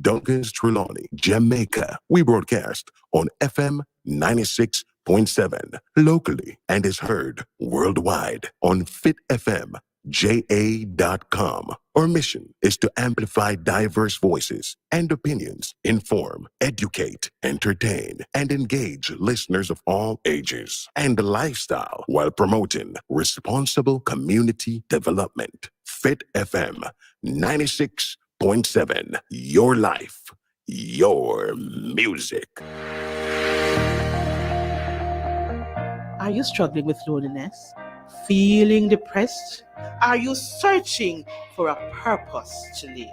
Duncan's Trelawney, Jamaica. We broadcast on FM 96.7 locally and is heard worldwide on fitfmja.com. Our mission is to amplify diverse voices and opinions, inform, educate, entertain, and engage listeners of all ages and lifestyle while promoting responsible community development. Fit FM 96.7, your life, your music. Are you struggling with loneliness? Feeling depressed? Are you searching for a purpose to live?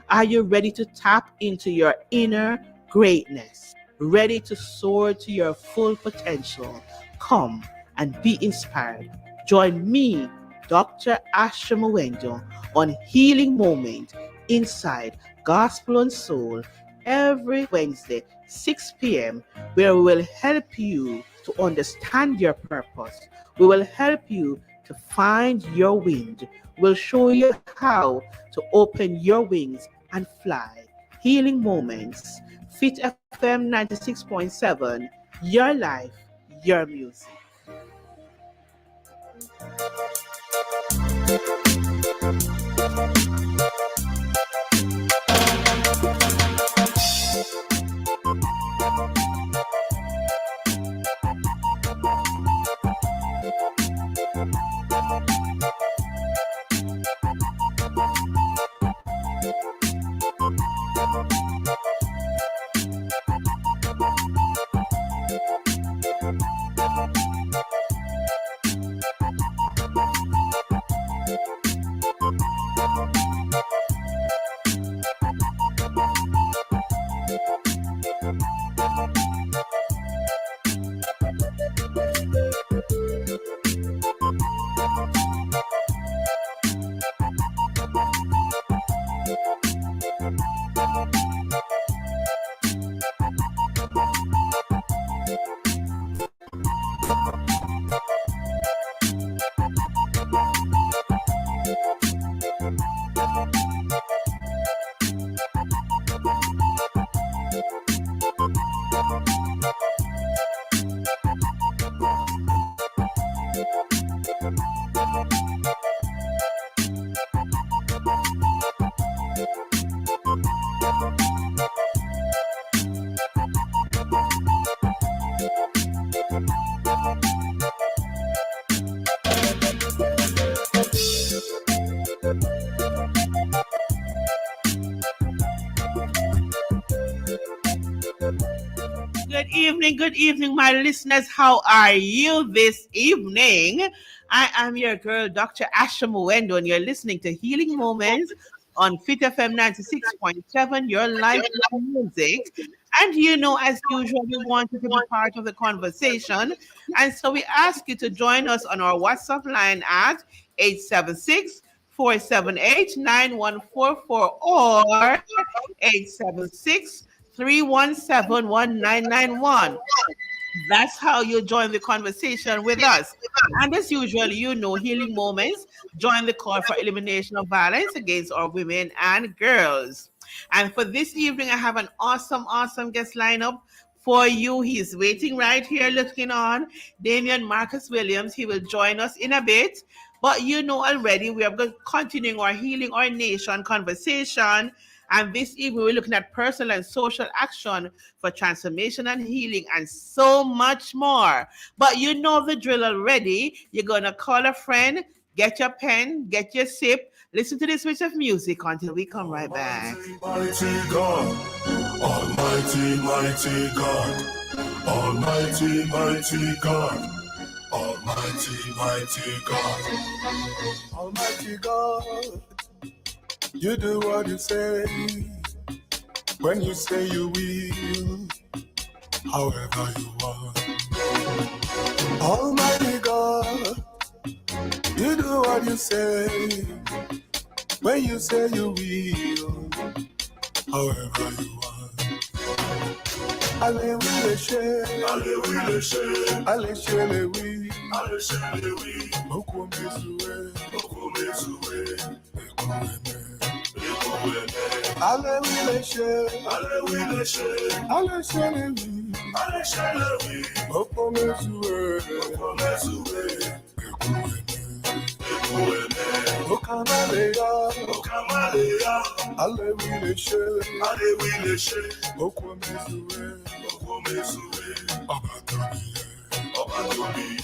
Are you ready to tap into your inner greatness? Ready to soar to your full potential? Come and be inspired. Join me, Dr. Asha Mwendo, on Healing Moment inside Gospel and Soul every Wednesday, 6 p.m., where we will help you to understand your purpose. We will help you to find your wind. We'll show you how to open your wings and fly. Healing Moments, Fit FM 96.7, your life, your music. Good evening, my listeners. How are you this evening? I am your girl, Dr. Asha Mwendo, and you're listening to Healing Moments on Fit FM 96.7, your life music. And as usual, we want you to be part of the conversation. And so we ask you to join us on our WhatsApp line at 876 478 9144 or 876 317-1991. That's how you join the conversation with us. And as usual, Healing Moments join the call for elimination of violence against our women and girls. And for this evening, I have an awesome guest lineup for you. He's waiting right here looking on. Damian Marcus Williams. He will join us in a bit. But already, we are continuing our Healing Our Nation conversation. And this evening, we're looking at personal and social action for transformation and healing and so much more. But you know the drill already. You're going to call a friend, get your pen, get your sip, listen to this switch of music until we come right back. Almighty God, Almighty, mighty God, Almighty, mighty God, Almighty, mighty God, Almighty God. You do what you say, when you say you will, however you want. Almighty God, you do what you say, when you say you will, however you want. Allez, Allez oui les chers, allez oui les chers, allez chez les oui, allez chez les oui. Oko me soué, Okamaleya, Okamaleya, allez oui les chers, allez oui les chers. Oko me soué, Abatobiye,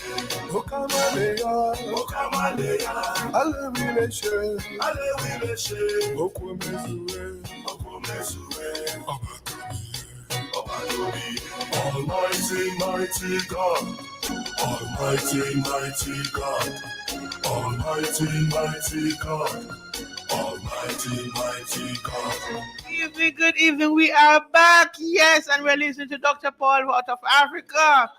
Okamaleya, Okamaleya, allez oui les chers, Oko me soué, Abatobiye. Almighty, mighty God, Almighty, mighty God, Almighty, mighty God, Almighty, mighty God. Good evening. We are back. Yes, and we're listening to Dr. Paul out of Africa.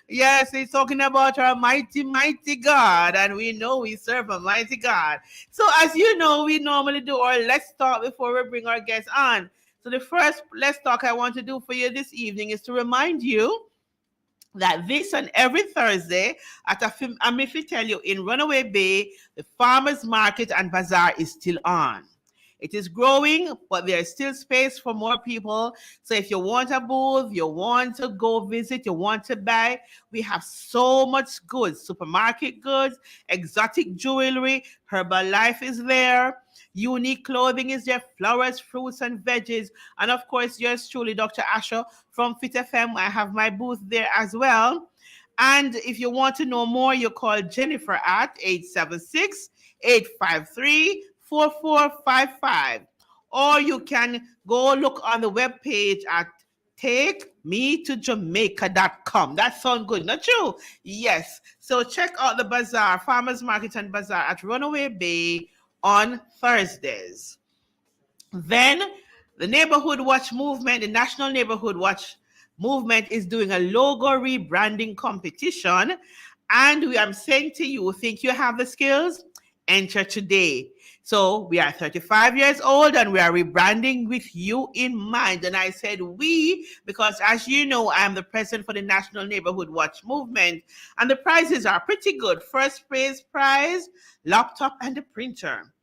Yes, he's talking about our mighty, mighty God, and we know we serve a mighty God. So, as you know, we normally do our Let's Talk before we bring our guests on. So, the first Let's Talk I want to do for you this evening is to remind you that this and every Thursday at Amifi tell you in Runaway Bay, the farmers market and bazaar is still on. It is growing, but there is still space for more people. So if you want a booth, you want to go visit, you want to buy, we have so much goods, supermarket goods, exotic jewelry, Herbalife is there, unique clothing is there, flowers, fruits, and veggies. And of course, yours truly, Dr. Asher from Fit FM. I have my booth there as well. And if you want to know more, you call Jennifer at 876-853-4455. Or you can go look on the webpage at takemetojamaica.com. That sounds good, not true? Yes. So check out the bazaar, Farmers Market and Bazaar at Runaway Bay on Thursdays. Then the Neighborhood Watch movement, the National Neighborhood Watch movement is doing a logo rebranding competition. And I'm saying to you, think you have the skills? Enter today. So we are 35 years old and we are rebranding with you in mind. And I said we, because as you know, I am the president for the National Neighborhood Watch movement. And the prizes are pretty good. First place prize, laptop and a printer.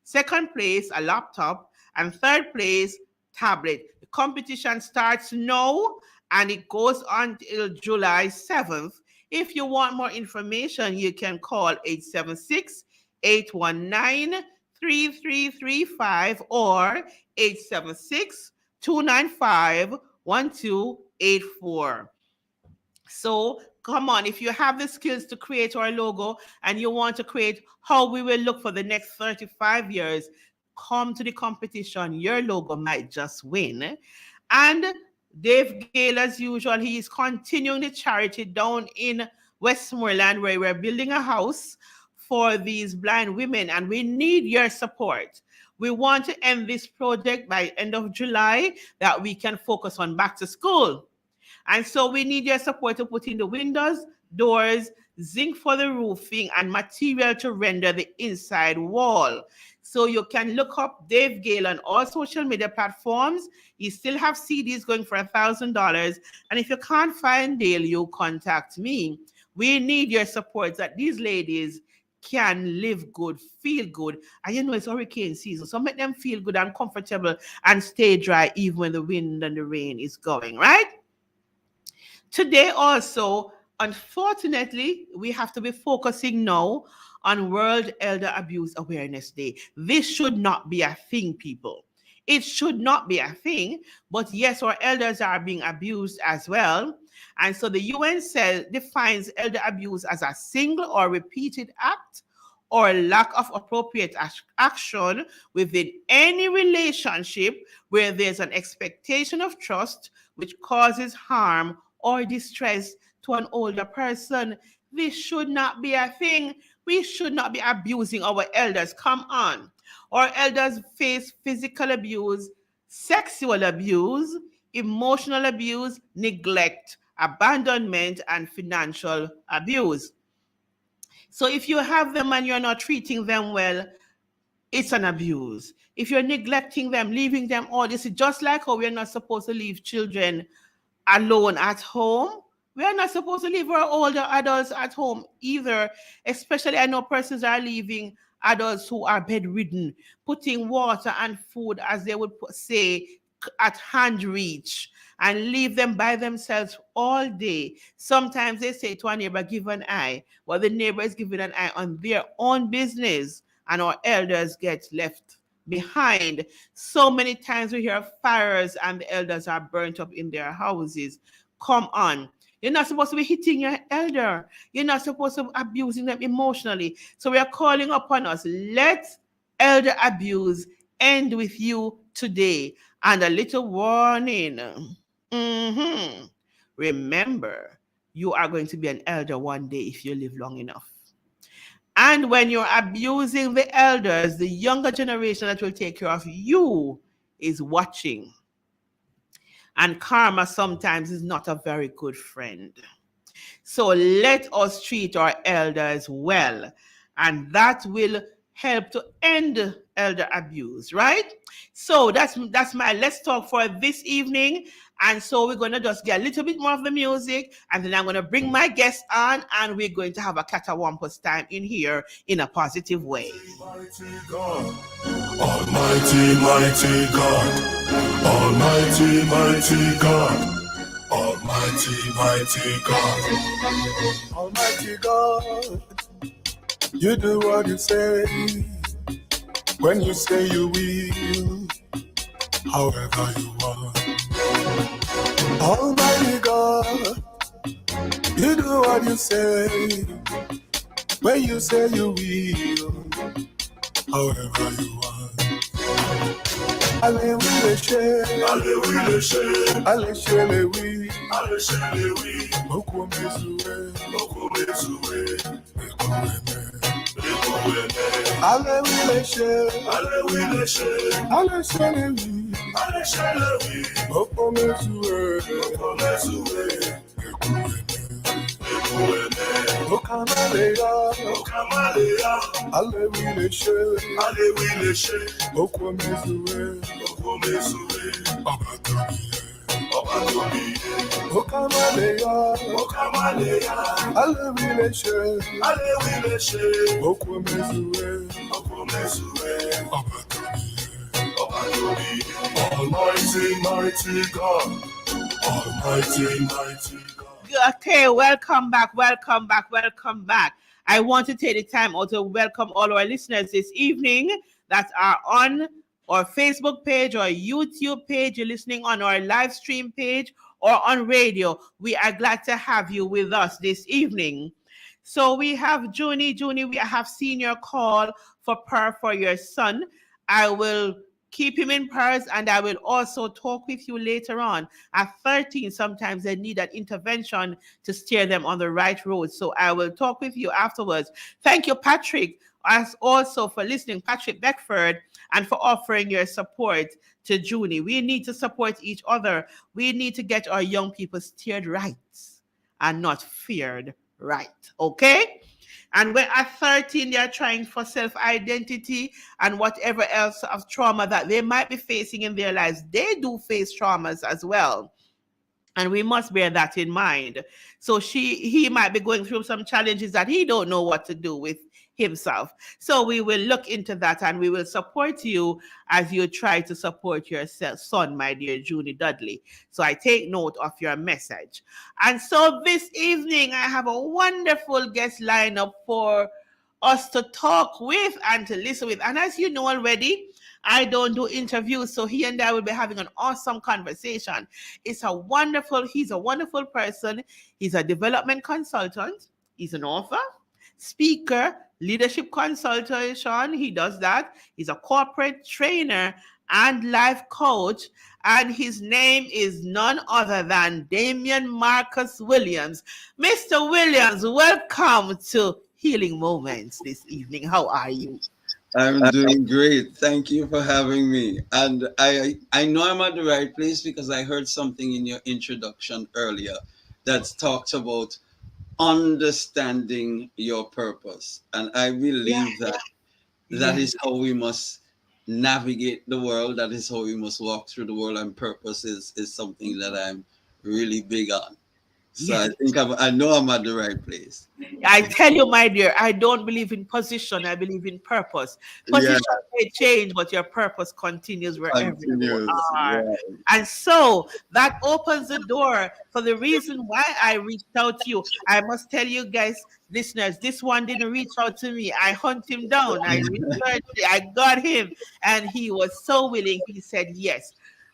Second place, a laptop. And third place, tablet. The competition starts now and it goes until July 7th. If you want more information, you can call 876-819-3335 or 876-295-1284. So come on, if you have the skills to create our logo and you want to create how we will look for the next 35 years, come to the competition. Your logo might just win. And Dave Gale, as usual, he is continuing the charity down in Westmoreland where we're building a house for these blind women, and we need your support. We want to end this project by end of July that we can focus on back to school. And so we need your support to put in the windows, doors, zinc for the roofing, and material to render the inside wall. So you can look up Dave Gale on all social media platforms. You still have CDs going for $1,000. And if you can't find Dale, you contact me. We need your support that these ladies can live good, feel good. And you know it's hurricane season, so make them feel good and comfortable and stay dry even when the wind and the rain is going, right? Today also, unfortunately, we have to be focusing now on World Elder Abuse Awareness Day. This should not be a thing, people. It should not be a thing, but yes, our elders are being abused as well. And so the UN defines elder abuse as a single or repeated act or lack of appropriate action within any relationship where there's an expectation of trust which causes harm or distress to an older person. This should not be a thing. We should not be abusing our elders. Come on. Our elders face physical abuse, sexual abuse, emotional abuse, neglect, abandonment, and financial abuse. So if you have them and you're not treating them well, it's an abuse. If you're neglecting them, leaving them all, this is just like how we're not supposed to leave children alone at home. We are not supposed to leave our older adults at home either. Especially, I know persons are leaving adults who are bedridden, putting water and food, as they would say, at hand reach, and leave them by themselves all day. Sometimes they say to a neighbor, give an eye. Well, the neighbor is giving an eye on their own business, and our elders get left behind. So many times we hear of fires and the elders are burnt up in their houses. Come on. You're not supposed to be hitting your elder. You're not supposed to be abusing them emotionally. So we are calling upon us. Let elder abuse end with you today. And a little warning. Remember, you are going to be an elder one day if you live long enough. And when you're abusing the elders, the younger generation that will take care of you is watching. And karma sometimes is not a very good friend. So let us treat our elders well, and that will help to end elder abuse, right? So that's my Let's Talk for this evening. And so we're going to just get a little bit more of the music, and then I'm going to bring my guest on, and we're going to have a catawampus time in here in a positive way. Almighty God, Almighty, mighty God, Almighty, mighty God, Almighty, mighty God, Almighty God, you do what you say, when you say you will, however you want. Almighty God, you do what you say, when you say you will, however you want. Allez, oui, les chers. Allez, oui, les chers. Allez, chez les oui. Allez, chez les oui. Beaucoup mes souhaits. Beaucoup mes souhaits. Allez, oui, les chers. Allez, oui, les chers. Allez, chez les oui. Allez, chez les oui. Beaucoup mes souhaits. Beaucoup mes souhaits. Okamaléa, Okamaléa, allez oui les chers, allez oui les chers, Okwa mesoué, Abatobiye, Okamaléa, Okamaléa, allez oui les chers, Okwa mesoué, Abatobiye, Almighty, mighty God, Almighty, mighty God. Okay, welcome back. I want to take the time also to welcome all our listeners this evening that are on our Facebook page or YouTube page. You're listening on our live stream page or on radio. We are glad to have you with us this evening. So we have Junie. We have seen your call for prayer for your son. I will keep him in prayers, and I will also talk with you later on. At 13, sometimes they need an intervention to steer them on the right road. So I will talk with you afterwards. Thank you, Patrick, as also for listening, Patrick Beckford, and for offering your support to Junie. We need to support each other. We need to get our young people steered right and not feared right. Okay? And when at 13, they're trying for self-identity and whatever else of trauma that they might be facing in their lives. They do face traumas as well. And we must bear that in mind. So he might be going through some challenges that he don't know what to do with himself. So we will look into that, and we will support you as you try to support your son, my dear Junie Dudley. So I take note of your message. And so this evening, I have a wonderful guest lineup for us to talk with and to listen with. And as you know already, I don't do interviews, so he and I will be having an awesome conversation. He's a wonderful person. He's a development consultant. He's an author, speaker, leadership consultation. He does that. He's a corporate trainer and life coach. And his name is none other than Damian Marcus Williams. Mr. Williams, welcome to Healing Moments this evening. How are you? I'm doing great. Thank you for having me. And I know I'm at the right place because I heard something in your introduction earlier that talked about understanding your purpose. And I believe that is how we must navigate the world. That is how we must walk through the world. And purpose is something that I'm really big on. So Yes. I think I know I'm at the right place. I tell you, my dear, I don't believe in position. I believe in purpose. Yeah, Position may change, but your purpose continues wherever you continues. are. Yeah. And so that opens the door for the reason why I reached out to you. I must tell you guys, listeners, this one didn't reach out to me. I hunt him down. I researched it. I got him. And he was so willing. He said yes.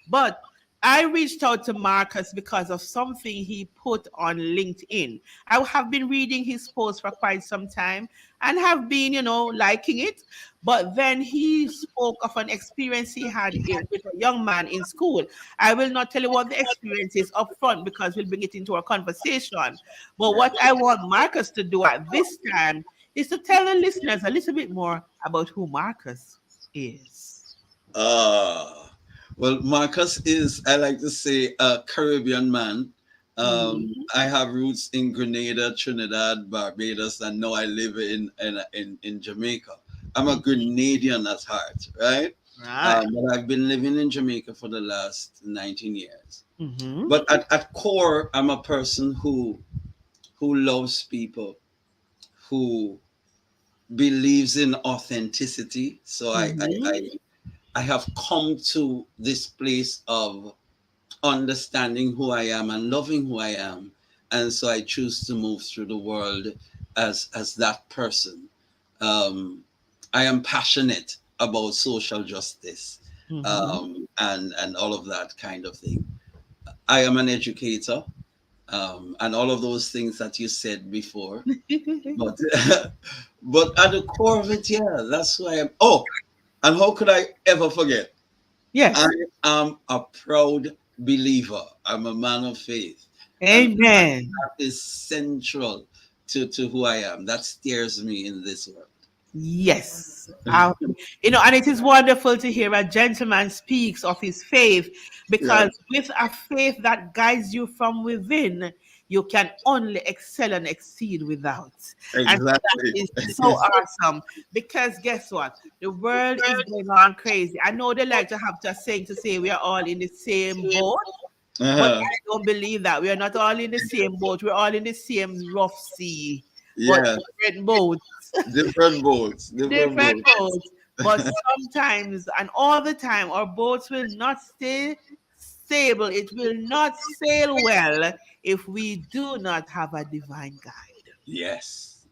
But I reached out to Marcus because of something he put on LinkedIn. I have been reading his posts for quite some time and have been, liking it. But then he spoke of an experience he had with a young man in school. I will not tell you what the experience is up front because we'll bring it into our conversation. But what I want Marcus to do at this time is to tell the listeners a little bit more about who Marcus is. Uh, well, Marcus is, I like to say, a Caribbean man. I have roots in Grenada, Trinidad, Barbados, and now I live in Jamaica. I'm a Grenadian at heart, right? Right. But I've been living in Jamaica for the last 19 years. Mm-hmm. But at core, I'm a person who loves people, who believes in authenticity. So I have come to this place of understanding who I am and loving who I am. And so I choose to move through the world as that person. I am passionate about social justice, and all of that kind of thing. I am an educator, and all of those things that you said before. But but at the core of it, yeah, that's who I am. Oh, and how could I ever forget? Yes. I am a proud believer. I'm a man of faith. And Amen. that is central to who I am. That steers me in this world. Yes. And it is wonderful to hear a gentleman speaks of his faith Yeah, because with a faith that guides you from within, you can only excel and exceed without. And that exactly. is so awesome because guess what? The world is going on crazy. I know they like to have just saying to say we are all in the same boat, but Uh-huh. I don't believe that. We are not all in the same boat. We're all in the same rough sea, but Yeah, different boats. different boats, different Different boats. boats. But sometimes and all the time, our boats will not stay stable. It will not sail well if we do not have a divine guide. Yes,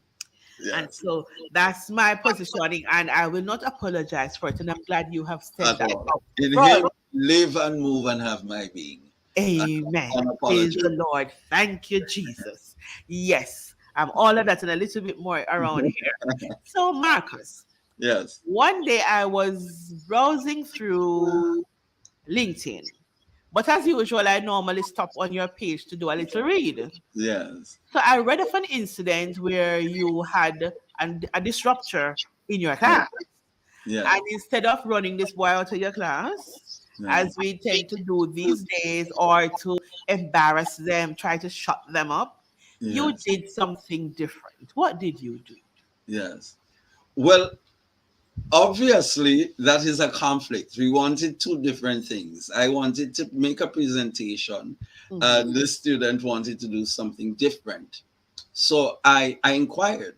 And yes, so that's my positioning, and I will not apologize for it. And I'm glad you have said at that all. up In Him, front. live and move and have my being. Amen. Praise Unapologetic. the Lord. Thank you, Jesus. Yes, I'm all of that and a little bit more around here. So, Marcus, Yes, one day I was browsing through LinkedIn, but as usual, I normally stop on your page to do a little read. yes, So I read of an incident where you had a disruptor in your class. yes, And instead of running this boy out of your class, yes, as we tend to do these days, or to embarrass them, try to shut them up, you yes, did something different. What did you do? yes. Well, obviously, that is a conflict. We wanted two different things. I wanted to make a presentation, and the student wanted to do something different. So I inquired,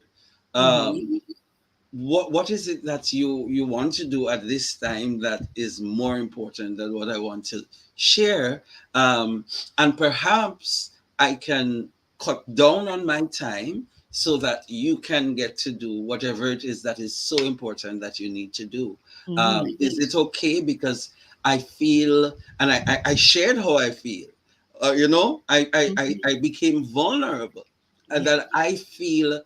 Mhm. um, what is it that you want to do at this time that is more important than what I want to share? And perhaps I can cut down on my time so that you can get to do whatever it is that is so important that you need to do. Is it okay? Because I feel, and I shared how I feel. I became vulnerable, and Yeah. that I feel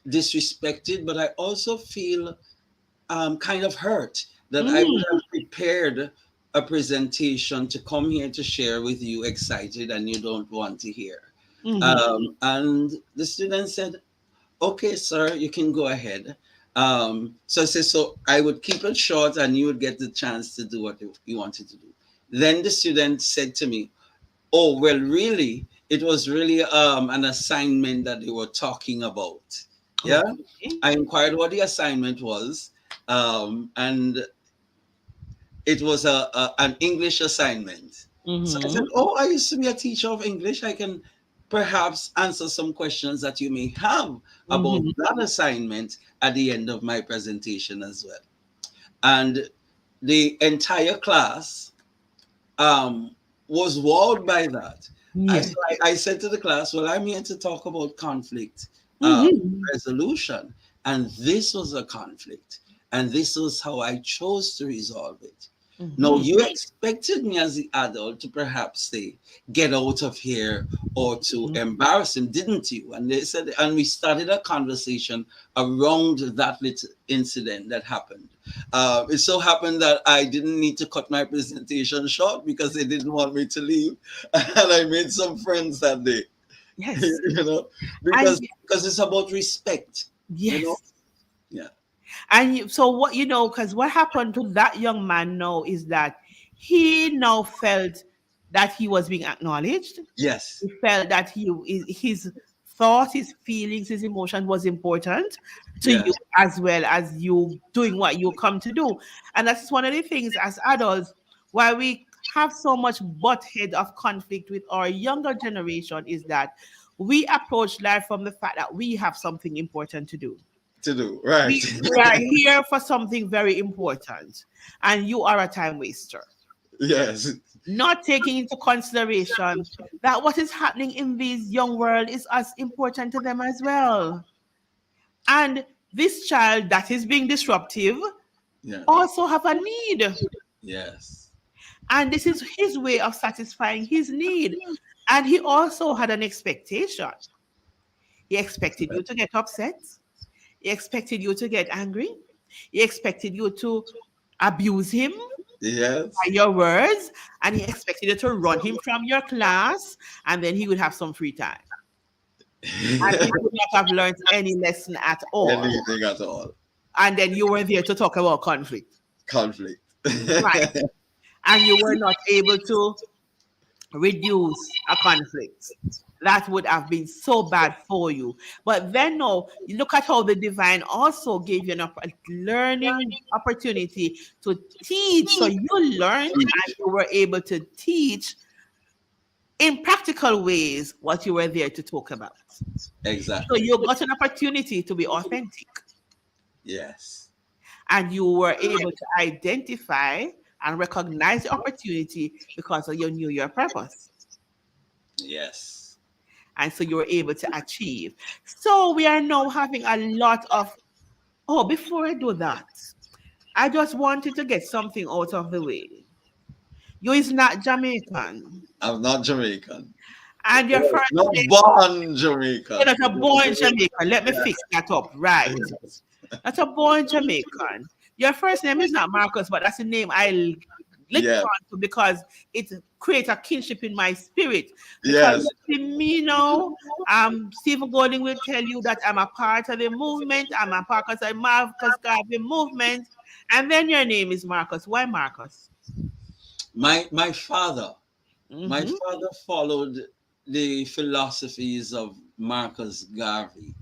disrespected, but I also feel kind of hurt that I would Mm. have prepared a presentation to come here to share with you, excited, and you don't want to hear. Mhm. And the student said, "Okay, sir, you can go ahead." So I said, so I would keep it short, and you would get the chance to do what you wanted to do. Then the student said to me, "Oh, well, really, it was really an assignment that they were talking about." Yeah, Okay. I inquired what the assignment was, and it was an English assignment. So I said, Mm-hmm. oh, I used to be a teacher of English. I can perhaps answer some questions that you may have about Mm-hmm. that assignment at the end of my presentation as well. And the entire class was wowed by that. Yes. I said to the class, well, I'm here to talk about conflict Mm-hmm. resolution. And this was a conflict. And this was how I chose to resolve it. Now, Mm-hmm. you expected me as the adult to perhaps say, get out of here or to embarrass him, didn't you? And they said, and we started a conversation around that little incident that happened. It so happened that I didn't need to cut my presentation short because they didn't want me to leave. And I made some friends that day, Yes. you know, And because it's about respect, you know? yes. Yeah. And so what because what happened to that young man now is that he now felt that he was being acknowledged. Yes. He felt that his thoughts, his feelings, his emotion was important to Yeah. you as well as you doing what you come to do. And that's one of the things as adults why we have so much butt head of conflict with our younger generation is that we approach life from the fact that we have something important to do. To do. Right. We are here for something very important, and you are a time waster. Yes. Not taking into consideration that what is happening in this young world is as important to them as well. And this child that is being disruptive Yeah. also have a need. Yes. And this is his way of satisfying his need. And he also had an expectation. He expected you to get upset. He expected you to get angry. He expected you to abuse him by Yes. your words, and he expected you to run him from your class, and then he would have some free time. And he would not have learned any lesson at all. Anything at all. And then you were there to talk about conflict. Conflict. Right. And you were not able to reduce a conflict. That would have been so bad for you. But then, no, you look at how the divine also gave you a learning opportunity to teach. So you learned and you were able to teach in practical ways what you were there to talk about. So Exactly. you got an opportunity to be authentic Yes. and you were able to identify and recognize the opportunity because you knew your purpose. Yes. And so you were able to achieve. So we are now having a lot of, oh, before I do that, I just wanted to get something out of the way. You is not Jamaican. I'm not Jamaican. And your first Not name, born Jamaican. you're not a born Jamaican. Let me fix that up. Right. Not a born Jamaican. Your first name is not Marcus, but that's the name I linked Yeah. on to because it creates a kinship in my spirit. Yes. Because you see me now, Stephen Golding will tell you that I'm a part of the movement. I'm a part of the Marcus Garvey movement. And then your name is Marcus. Why Marcus? My father. My Mhm. father followed the philosophies of Marcus Garvey.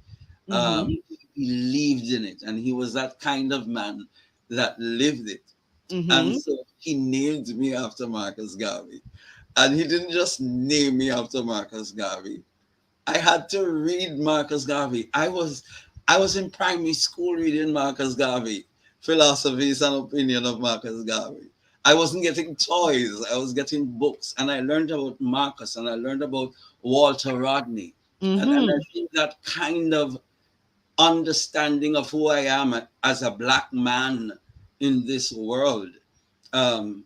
Mhm. He believed in it, and he was that kind of man that lived it. Mhm. And so he named me after Marcus Garvey. And he didn't just name me after Marcus Garvey. I had to read Marcus Garvey. I was in primary school reading Marcus Garvey, Philosophies and Opinion of Marcus Garvey. I wasn't getting toys, I was getting books, and I learned about Marcus and I learned about Walter Rodney. And I Mhm. think that kind of understanding of who I am as a black man in this world um,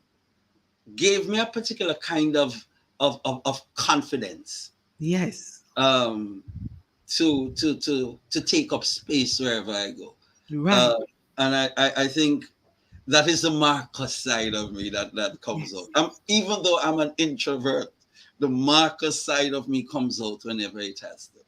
gave me a particular kind of confidence Yes. To take up space wherever I go. Right. And I think that is the Marcus side of me that comes Yes. out. Even though I'm an introvert, the Marcus side of me comes out whenever it has to.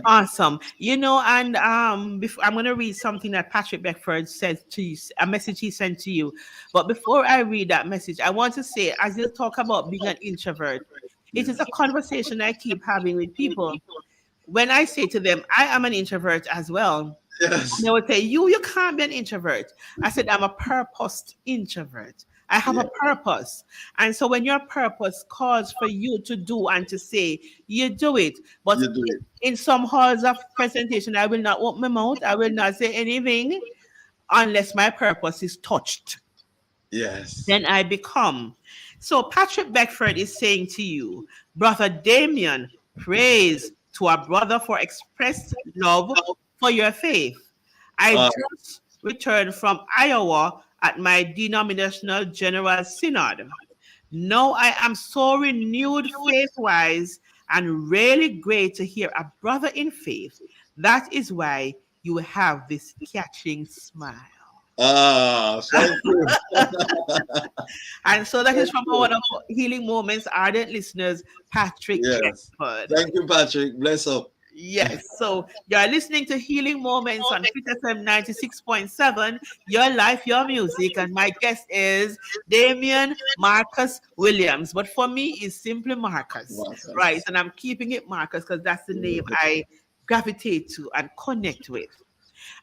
Awesome. And before I'm gonna read something that Patrick Beckford said to you, a message he sent to you. But before I read that message, I want to say, as you talk about being an introvert, it is a conversation I keep having with people. When I say to them, I am an introvert as well, Yes. they would say, you can't be an introvert. I said, I'm a purposed introvert. I have Yeah. a purpose. And so when your purpose calls for you to do and to say, you do it. But You do it. in some halls of presentation, I will not open my mouth. I will not say anything unless my purpose is touched. Yes. Then I become. So Patrick Beckford is saying to you, Brother Damien, praise to a brother for expressed love for your faith. I Uh, just returned from Iowa at my denominational general synod. Now I am so renewed faith wise and really great to hear a brother in faith. That is why you have this catching smile. thank you. And so that is Thank from one you. of our Healing Moments ardent listeners, Patrick Yes. Beckford. Thank you, Patrick. Bless up. Yes, so you're listening to Healing Moments on Fit FM 96.7, your life, your music. And my guest is Damien Marcus Williams. But for me, it's simply Marcus, right? Marcus. And I'm keeping it Marcus because that's the name I gravitate to and connect with.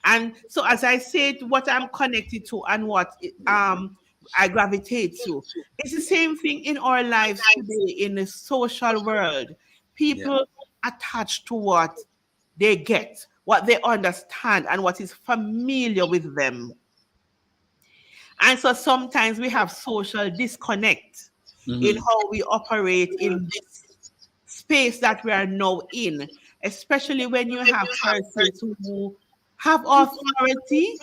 And so, as I said, what I'm connected to and what I gravitate to, it's the same thing in our lives today in the social world. Yeah. People attach to what they get, what they understand, and what is familiar with them. And so sometimes we have social disconnect in Hmm. how we operate in this space that we are now in, especially when you have persons who have authority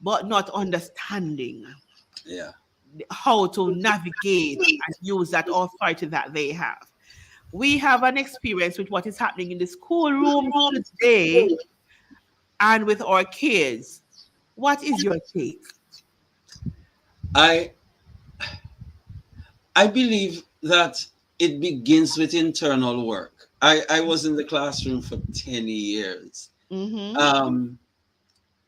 but not understanding Yeah. how to navigate and use that authority that they have. We have an experience with what is happening in the schoolroom today and with our kids. What is your take? I I believe that it begins with internal work. I was in the classroom for 10 years. Mm-hmm. Um,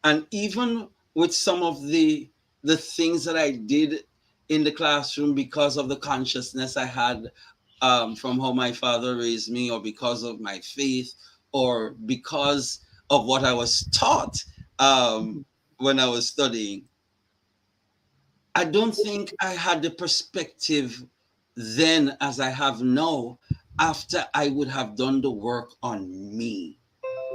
and even with some of the things that I did in the classroom because of the consciousness I had from how my father raised me, or because of my faith, or because of what I was taught when I was studying, I don't think I had the perspective then as I have now, after I would have done the work on me,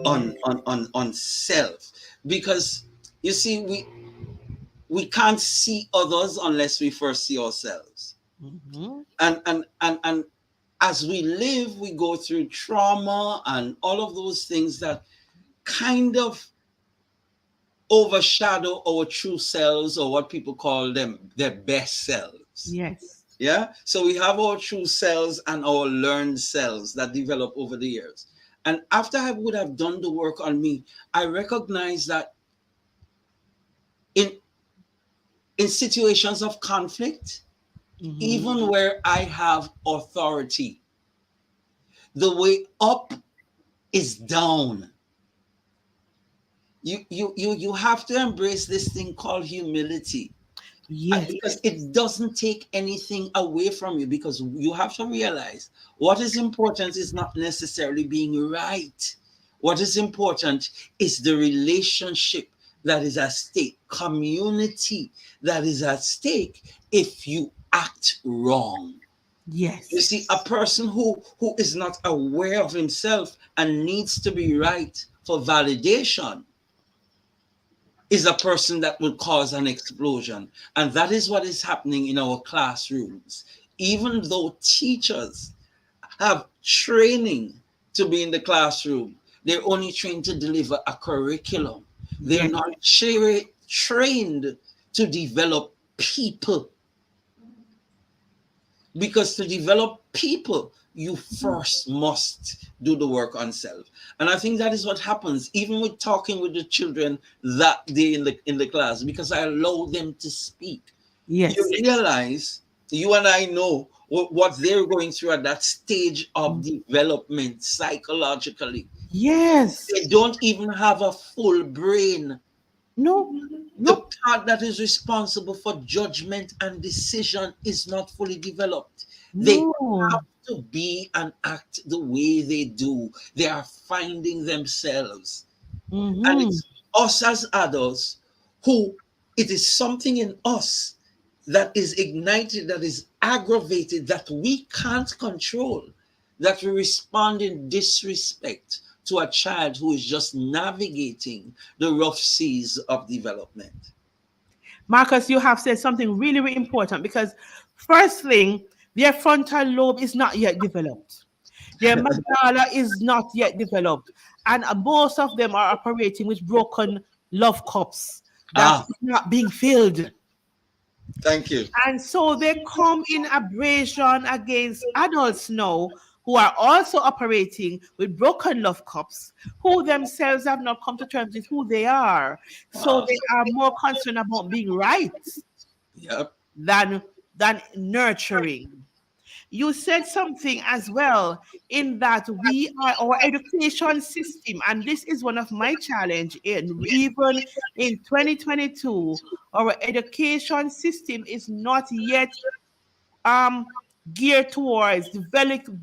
Yes. on self. Because you see, we can't see others unless we first see ourselves. Mm-hmm. And as we live, we go through trauma and all of those things that kind of overshadow our true selves, or what people call them their best selves. Yes. Yeah. So we have our true selves and our learned selves that develop over the years. And after I would have done the work on me, I recognize that in in situations of conflict, Mm-hmm. even where I have authority, the way up is down. You have to embrace this thing called humility, Yes. because it doesn't take anything away from you, because you have to realize what is important is not necessarily being right. What is important is the relationship that is at stake, community that is at stake if you act wrong. You Yes. see, a person who is not aware of himself and needs to be right for validation is a person that will cause an explosion. And that is what is happening in our classrooms. Even though teachers have training to be in the classroom, they're only trained to deliver a curriculum. They're Yes. not trained to develop people. Because to develop people, you first must do the work on self. And I think that is what happens even with talking with the children that day in the class, because I allow them to speak. You Yes. realize, you and I know what they're going through at that stage of development psychologically. Yes. They don't even have a full brain. No. The No. part that is responsible for judgment and decision is not fully developed. They No. have to be and act the way they do. They are finding themselves. And Mm-hmm. it's us as adults who, it is something in us that is ignited, that is aggravated, that we can't control, that we respond in disrespect to a child who is just navigating the rough seas of development. Marcus, you have said something really, really important because first thing, their frontal lobe is not yet developed. Their amygdala is not yet developed. And most of them are operating with broken love cups that Ah, is not being filled. thank you. And so they come in abrasion against adults now who are also operating with broken love cups, who themselves have not come to terms with who they are. So Wow. they are more concerned about being right Yep. than nurturing. You said something as well in that we are our education system, and this is one of my challenge in even in 2022, our education system is not yet um geared towards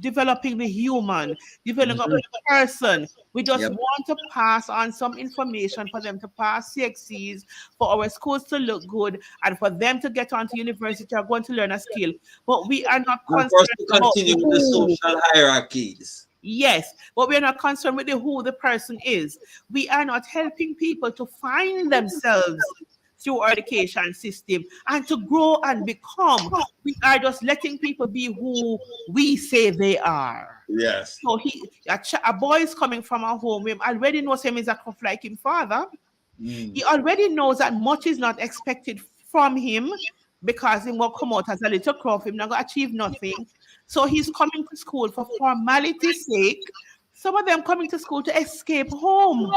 developing the human, developing Mhm. the person. We just Yep. want to pass on some information for them to pass CXCs, for our schools to look good, and for them to get onto university or going to learn a skill. But we are not And for us concerned to about continue the with the who. social hierarchies. Yes, but we're not concerned with the who the person is. We are not helping people to find themselves through our education system and to grow and become. We are just letting people be who we say they are. Yes. So a boy is coming from a home where already knows him is a tough like him father. Mm. He already knows that much is not expected from him because he will come out as a little crow, him not going to achieve nothing. So he's coming to school for formality's sake. Some of them coming to school to escape home.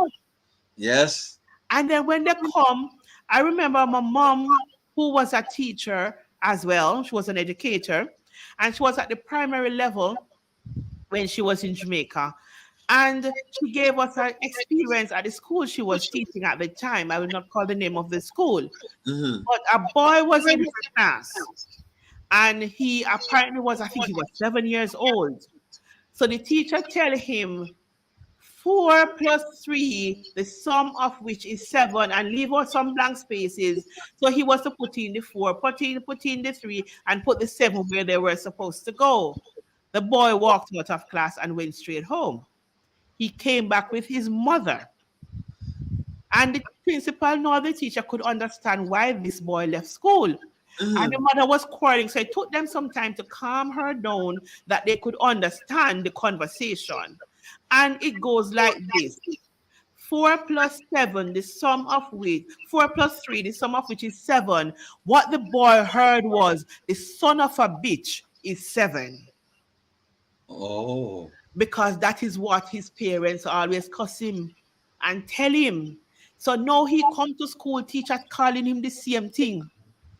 Yes. And then when they come, I remember my mom, who was a teacher as well, she was an educator, and she was at the primary level when she was in Jamaica. And she gave us her experience at the school she was teaching at the time. I will not call the name of the school. Mhm. But a boy was in her class, and he apparently was, I think he was 7 years old. So the teacher tell him 4 plus 3, the sum of which is 7, and leave out some blank spaces. So he was to put in the 4, put in the 3, and put the 7 where they were supposed to go. The boy walked out of class and went straight home. He came back with his mother. And the principal nor the teacher could understand why this boy left school. And the Mhm. mother was quarreling. So it took them some time to calm her down that they could understand the conversation. And it goes like this: 4 plus 7, the sum of which, 4 plus 3, the sum of which is 7. What the boy heard was the son of a bitch is 7. Oh. Because that is what his parents always cuss him and tell him. So now he come to school, teachers calling him the same thing.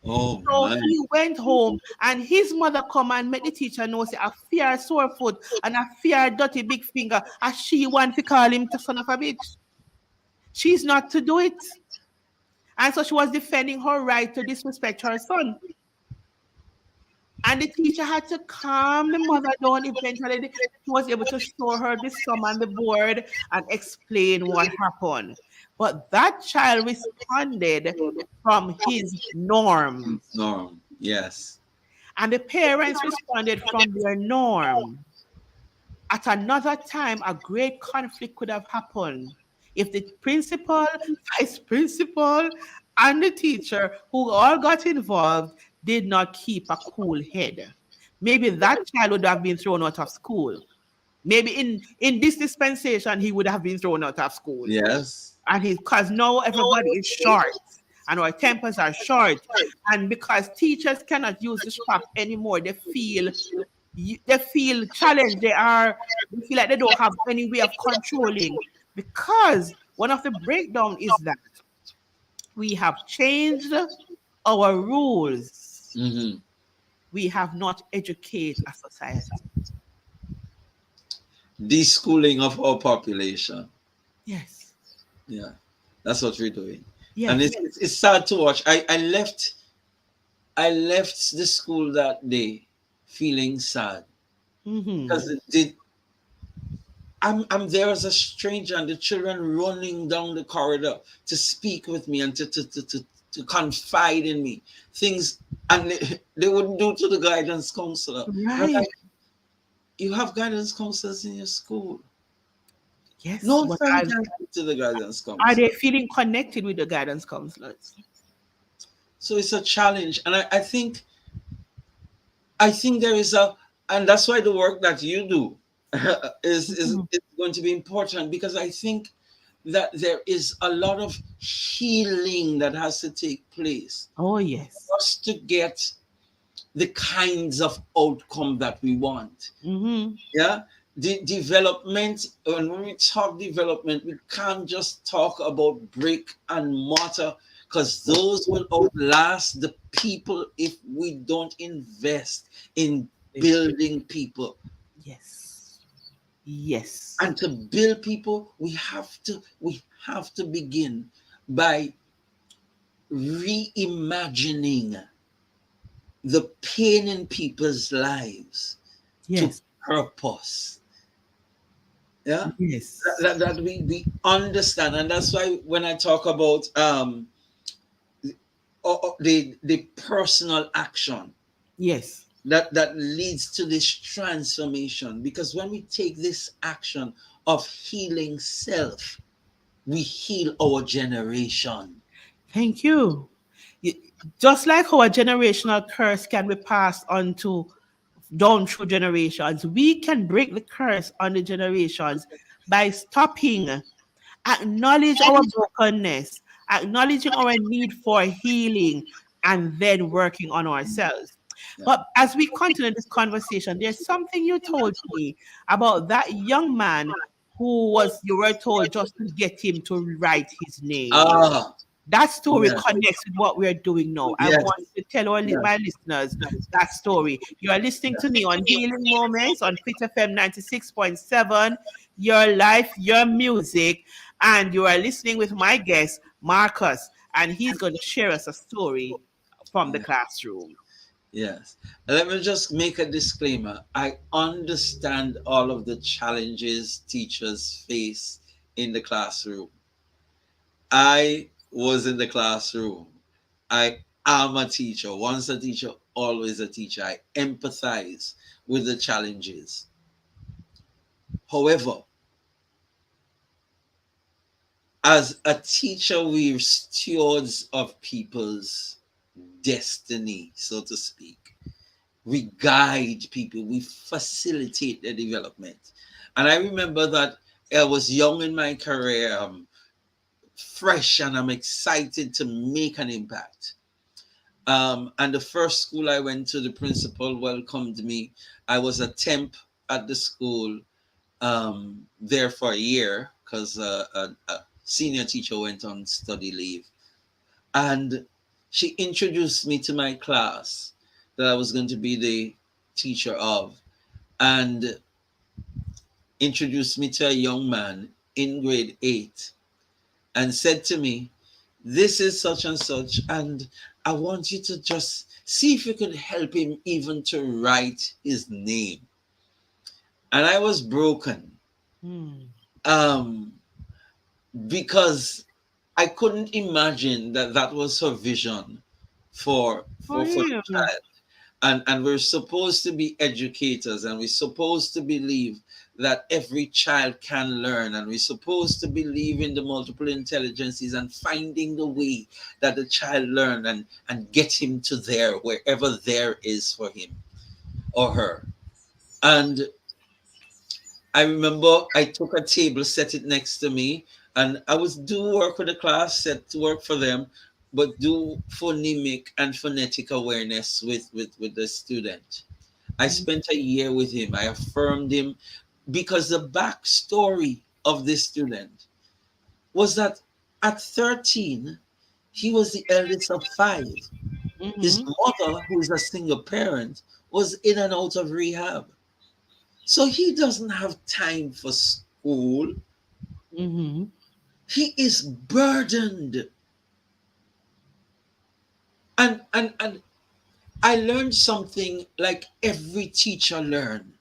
Oh So my. he went home and his mother come and make the teacher know say a fear sore foot and a fear dirty big finger as she want to call him the son of a bitch. She's not to do it. And so she was defending her right to disrespect her son. And the teacher had to calm the mother down. Eventually, she was able to show her the sum on the board and explain what happened. But that child responded from his norm, Norm. Yes. and the parents responded from their norm. At another time, a great conflict could have happened if the principal, vice principal, and the teacher, who all got involved, did not keep a cool head. Maybe that child would have been thrown out of school. Maybe in this dispensation, he would have been thrown out of school. Yes. And because now everybody is short and our tempers are short. And because teachers cannot use the strap anymore, they feel challenged. They feel like they don't have any way of controlling. Because one of the breakdown is that we have changed our rules. Mhm. We have not educated a society. Deschooling of our population. Yes. Yeah. That's what we're doing. And Yes. it's sad to watch. I left the school that day feeling sad Mhm. because it did. I'm there as a stranger, and the children running down the corridor to speak with me and to to confide in me things, and they wouldn't do to the guidance counselor. And I'm Right. like, you have guidance counselors in your school. Yes. No But son can speak to the guidance are counselor. they feeling connected with the guidance counselors? So it's a challenge. And I think there is a, and that's why the work that you do Mhm. is going to be important, because I think that there is a lot of healing that has to take place Oh, yes. for us to get the kinds of outcome that we want. Mm-hmm. Yeah, the development. And when we talk development, we can't just talk about brick and mortar, because those will outlast the people if we don't invest in building people. Yes. Yes. And to build people, we have to begin by reimagining the pain in people's lives to Yes. purpose. Yeah, Yes. that we understand. And that's why when I talk about the personal action Yes. that leads to this transformation, because when we take this action of healing self, we heal our generation. Thank you. Y- Just like how a generational curse can be passed on to down through generations, we can break the curse on the generations by stopping, acknowledge our brokenness, acknowledging our need for healing, and then working on ourselves. Yeah. But as we continue this conversation, there's something you told me about that young man who was, you were told just to get him to write his name. Ah, That story yes, connects with what we're doing now. I yes, want to tell yes, my listeners that story. You are listening to me on Healing Moments on Fit FM 96.7, your life, your music, and you are listening with my guest, Marcus, and he's going to share us a story from the yes. classroom. Yes. Let me just make a disclaimer. I understand all of the challenges teachers face in the classroom. I was in the classroom. I am a teacher. Once a teacher, always a teacher. I empathize with the challenges. However, as a teacher, we're stewards of people's destiny, so to speak. We guide people, we facilitate their development. And I remember that I was young in my career, fresh, and I'm excited to make an impact. And the first school I went to, the principal welcomed me. I was a temp at the school, there for a year, because a senior teacher went on study leave. And she introduced me to my class that I was going to be the teacher of, and introduced me to a young man in grade 8, and said to me, "This is such and such, and I want you to just see if you could help him even to write his name." And I was broken, Hmm. um, because I couldn't imagine that that was her vision for For for the him. child. And we're supposed to be educators, and we're supposed to believe that every child can learn, and we're supposed to believe in the multiple intelligences and finding the way that the child learn, and get him to there, wherever there is for him or her. And I remember I took a table, set it next to me, and I was do work with the class, set to work for them, but do phonemic and phonetic awareness with the student. I spent a year with him. I affirmed him, because the backstory of this student was that at 13, he was the eldest of 5. His Mm-hmm. mother, who is a single parent, was in and out of rehab. So he doesn't have time for school. Mm-hmm. He is burdened. And I learned something like every teacher learn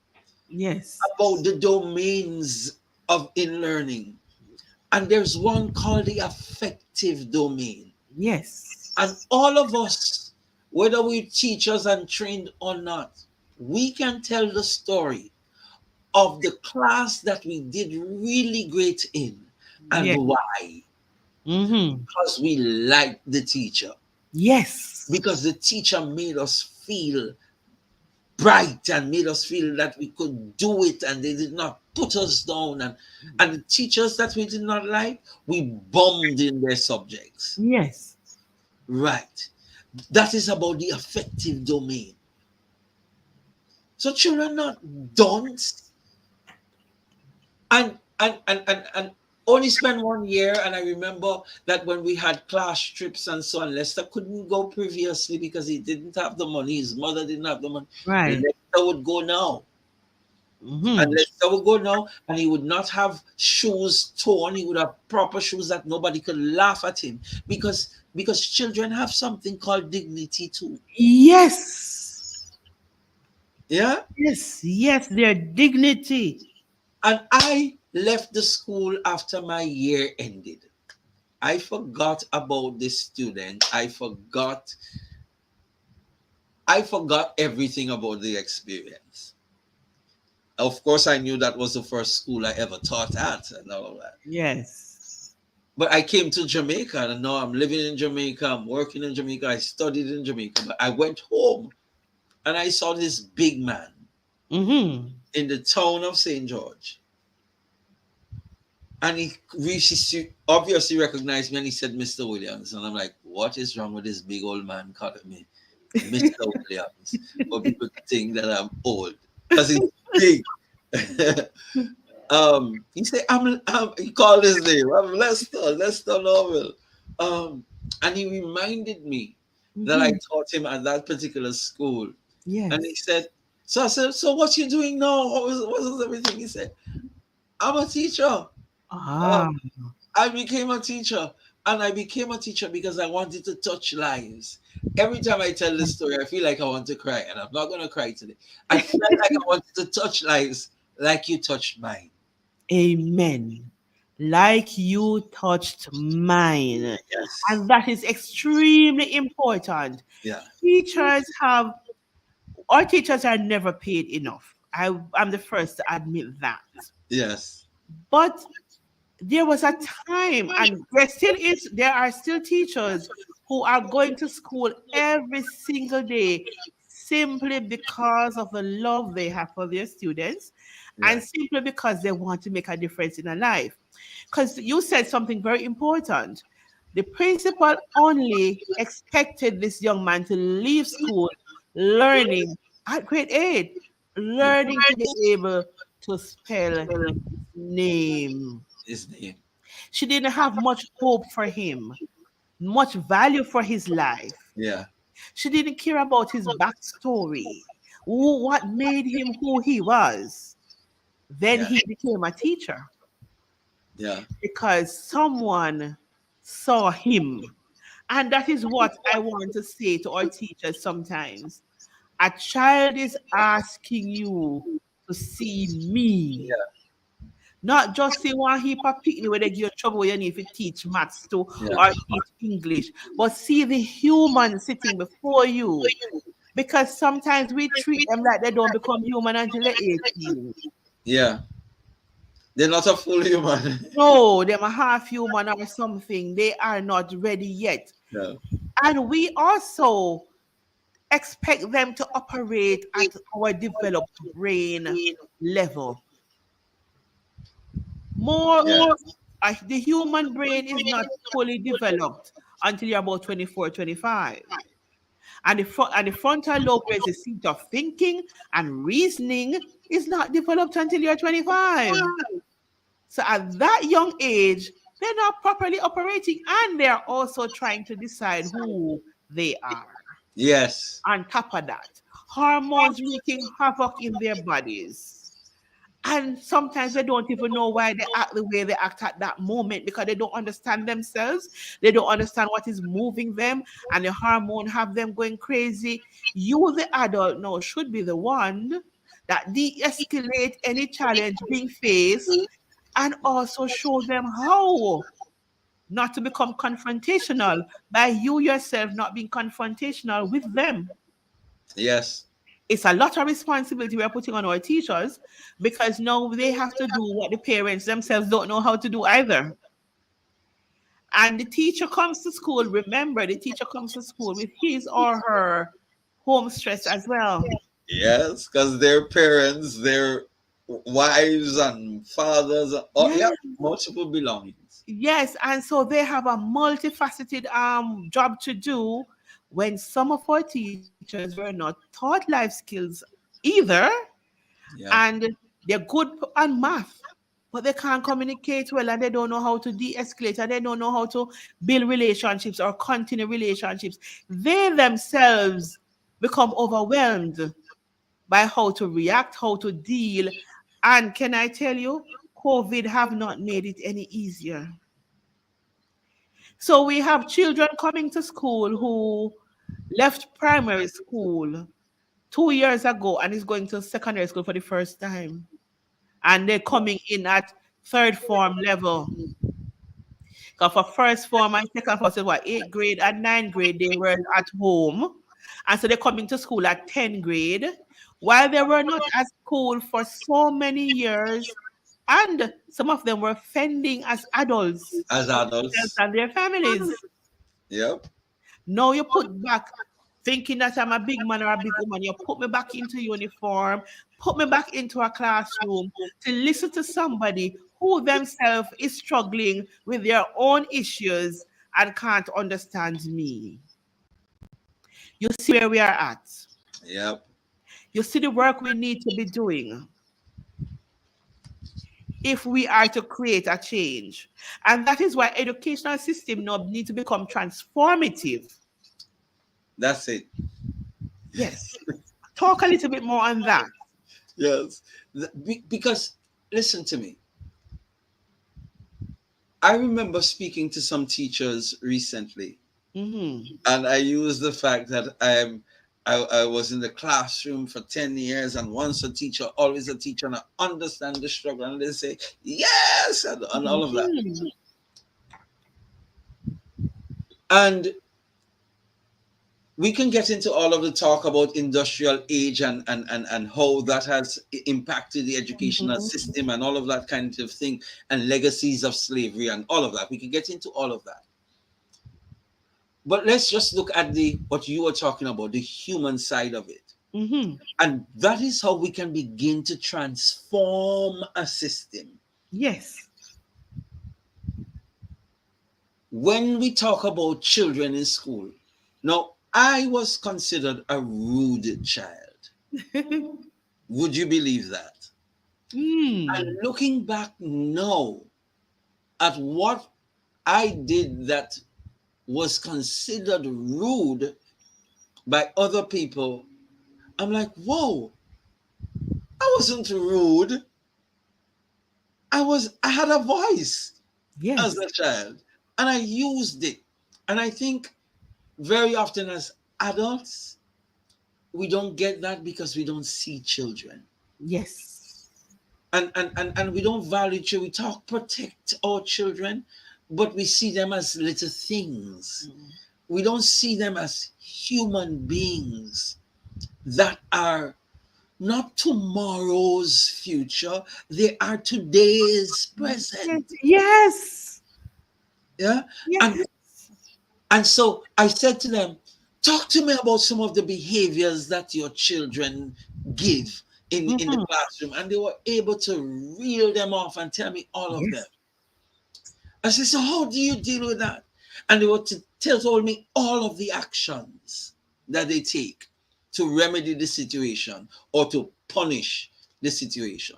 Yes. about the domains of in learning. And there's one called the affective domain. Yes. And all of us, whether we're teachers and trained or not, we can tell the story of the class that we did really great in and Yes. why. Mm-hmm. Because we liked the teacher. Yes. Because the teacher made us feel bright and made us feel that we could do it and they did not put us down. And the teachers that we did not like, we bombed in their subjects. Yes. Right. That is about the affective domain. So children not don't and only spent 1 year. And I remember that when we had class trips and so on, Lester couldn't go previously because he didn't have the money. His mother didn't have the money. Right. Lester would go now. Mm-hmm. And Lester would go now, and he would not have shoes torn. He would have proper shoes that nobody could laugh at him because children have something called dignity too. Yes. Yeah. Yes. Yes. Their dignity. And I left the school after my year ended. I forgot about this student. I forgot everything about the experience. Of course, I knew that was the first school I ever taught at and all of that. Yes. But I came to Jamaica and now I'm living in Jamaica. I'm working in Jamaica. I studied in Jamaica. But I went home and I saw this big man Mm-hmm. in the town of St. George. And he obviously recognized me and he said, Mr. Williams. And I'm like, what is wrong with this big old man calling me Mr. Williams? For people to think that I'm old. Because he's big. He said, he called his name. I'm Lester Norwell. And he reminded me that I taught him at that particular school. Yes. And he said, so I said, so what you doing now? What was everything? He said, I'm a teacher. I became a teacher. And I became a teacher because I wanted to touch lives. Every time I tell this story, I feel like I want to cry. And I'm not going to cry today. I feel like I wanted to touch lives like you touched mine. Amen. Like you touched mine. Yes. And that is extremely important. Yeah. Our teachers are never paid enough. I'm the first to admit that. Yes. But there was a time, and there are still teachers who are going to school every single day simply because of the love they have for their students and simply because they want to make a difference in their life. Because you said something very important. The principal only expected this young man to leave school learning at grade 8, learning to be able to spell his name. His name. She didn't have much hope for him, much value for his life. Yeah. She didn't care about his backstory, what made him who he was. Then he became a teacher. Yeah. Because someone saw him. And that is what I want to say to our teachers sometimes. A child is asking you to see me. Yeah. Not just see one heap of picnic where they give you trouble where you need to teach maths to or teach English, but see the human sitting before you. Because sometimes we treat them like they don't become human until they're 18. Yeah. They're not a full human. No, they're a half human or something. They are not ready yet. No. And we also expect them to operate at our developed brain level. The human brain is not fully developed until you're about 24, 25. And the frontal lobe, where is the seat of thinking and reasoning, is not developed until you're 25. So at that young age, they're not properly operating, and they're also trying to decide who they are. Yes. On top of that, hormones wreaking havoc in their bodies. And sometimes they don't even know why they act the way they act at that moment because they don't understand themselves. They don't understand what is moving them, and the hormone have them going crazy. You, the adult, now should be the one that de-escalate any challenge being faced and also show them how not to become confrontational by you yourself not being confrontational with them. Yes. It's a lot of responsibility we're putting on our teachers because now they have to do what the parents themselves don't know how to do either. And the teacher comes to school, remember, the teacher comes to school with his or her home stress as well. Yes, because their parents, their wives and fathers, oh Yeah. yeah, multiple belongings. Yes, and so they have a multifaceted job to do when some of our teachers were not taught life skills either, Yeah. and they're good on math, but they can't communicate well and they don't know how to de-escalate and they don't know how to build relationships or continue relationships. They themselves become overwhelmed by how to react, how to deal. And can I tell you, COVID have not made it any easier. So we have children coming to school who left primary school 2 years ago and is going to secondary school for the first time. And they're coming in at third form level. Because for first form and second form, so what, eighth grade and ninth grade, they were at home. And so they're coming to school at 10th grade, while they were not at school for so many years. And some of them were fending as adults As for themselves adults. and their families. Yep. Now you put back, thinking that I'm a big man or a big woman, you put me back into uniform, put me back into a classroom to listen to somebody who themselves is struggling with their own issues and can't understand me. You see where we are at. Yep. You see the work we need to be doing if we are to create a change. And that is why educational system now need to become transformative. That's it. Yes. Talk a little bit more on that. Yes. Because listen to me. I remember speaking to some teachers recently, Mhm. and I used the fact that I was in the classroom for 10 years, and once a teacher, always a teacher, and I understand the struggle, and they say yes, and all of that. Mhm. And we can get into all of the talk about industrial age and how that has impacted the educational Mhm. system and all of that kind of thing, and legacies of slavery and all of that. We can get into all of that. But let's just look at the what you were talking about, the human side of it. Mhm. And that is how we can begin to transform a system. Yes. When we talk about children in school, now I was considered a rude child. Would you believe that? And Mm. looking back now at what I did that was considered rude by other people, I'm like, whoa, I wasn't rude. I had a voice as Yes. a child and I used it. And I think very often as adults, we don't get that because we don't see children. Yes. And we don't value children. We talk protect our children, but we see them as little things. Mm. We don't see them as human beings that are not tomorrow's future, they are today's Yes. present. Yes. Yeah. And Yes. and so I said to them, talk to me about some of the behaviors that your children give in the Mhm. classroom. And they were able to reel them off and tell me all of them. Yes. I said, so how do you deal with that? And they were to told me all of the actions that they take to remedy the situation or to punish the situation.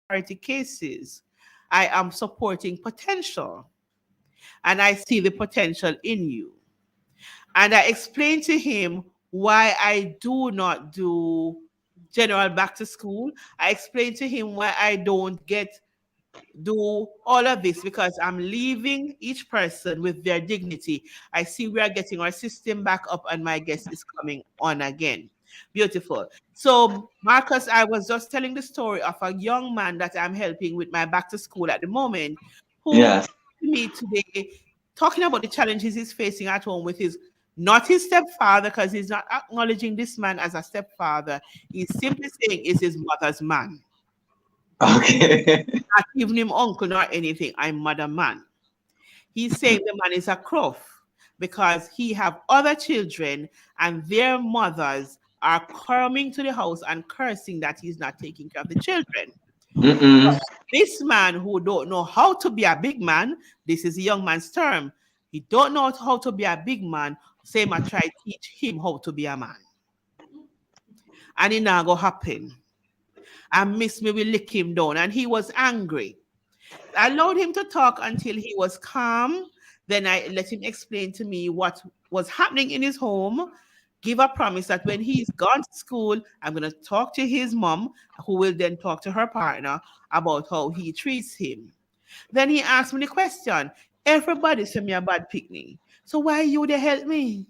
charity cases, I am supporting potential. And I see the potential in you. And I explained to him why I do not do general back to school. I explained to him why I don't do all of this, because I'm leaving each person with their dignity. I see we are getting our system back up and my guest is coming on again. Beautiful. So, Marcus, I was just telling the story of a young man that I'm helping with my back to school at the moment, who Yes. me today talking about the challenges he's facing at home with his not his stepfather, because he's not acknowledging this man as a stepfather. He's simply saying is his mother's man. Okay. Not even him uncle nor anything. I'm mother man. He's saying the man is a croft because he have other children and their mothers are coming to the house and cursing that he's not taking care of the children. Mm-mm. This man who don't know how to be a big man, this is a young man's term. He don't know how to be a big man. Same I try to teach him how to be a man. And it now go happen. And Miss me will lick him down. And he was angry. I allowed him to talk until he was calm. Then I let him explain to me what was happening in his home. Give a promise that when he's gone to school, I'm going to talk to his mom, who will then talk to her partner about how he treats him. Then he asked me the question, everybody send me a bad picnic. So why you they help me?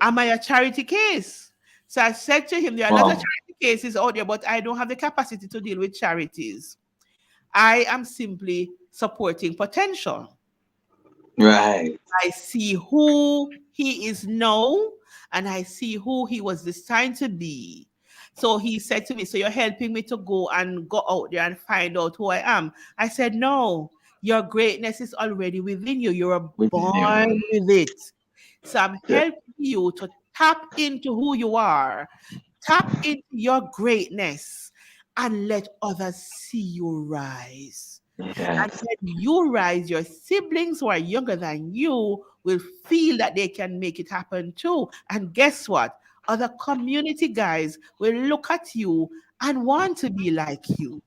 Am I a charity case? So I said to him, there are a lot of charity cases out there, but I don't have the capacity to deal with charities. I am simply supporting potential. Right. I see who he is now, and I see who he was destined to be. So he said to me, so you're helping me to go out there and find out who I am. I said, no, your greatness is already within you. You're born with it. So I'm helping you to tap into who you are, tap into your greatness, and let others see you rise. Yes. And when you rise, your siblings who are younger than you will feel that they can make it happen too. And guess what? Other community guys will look at you and want to be like you.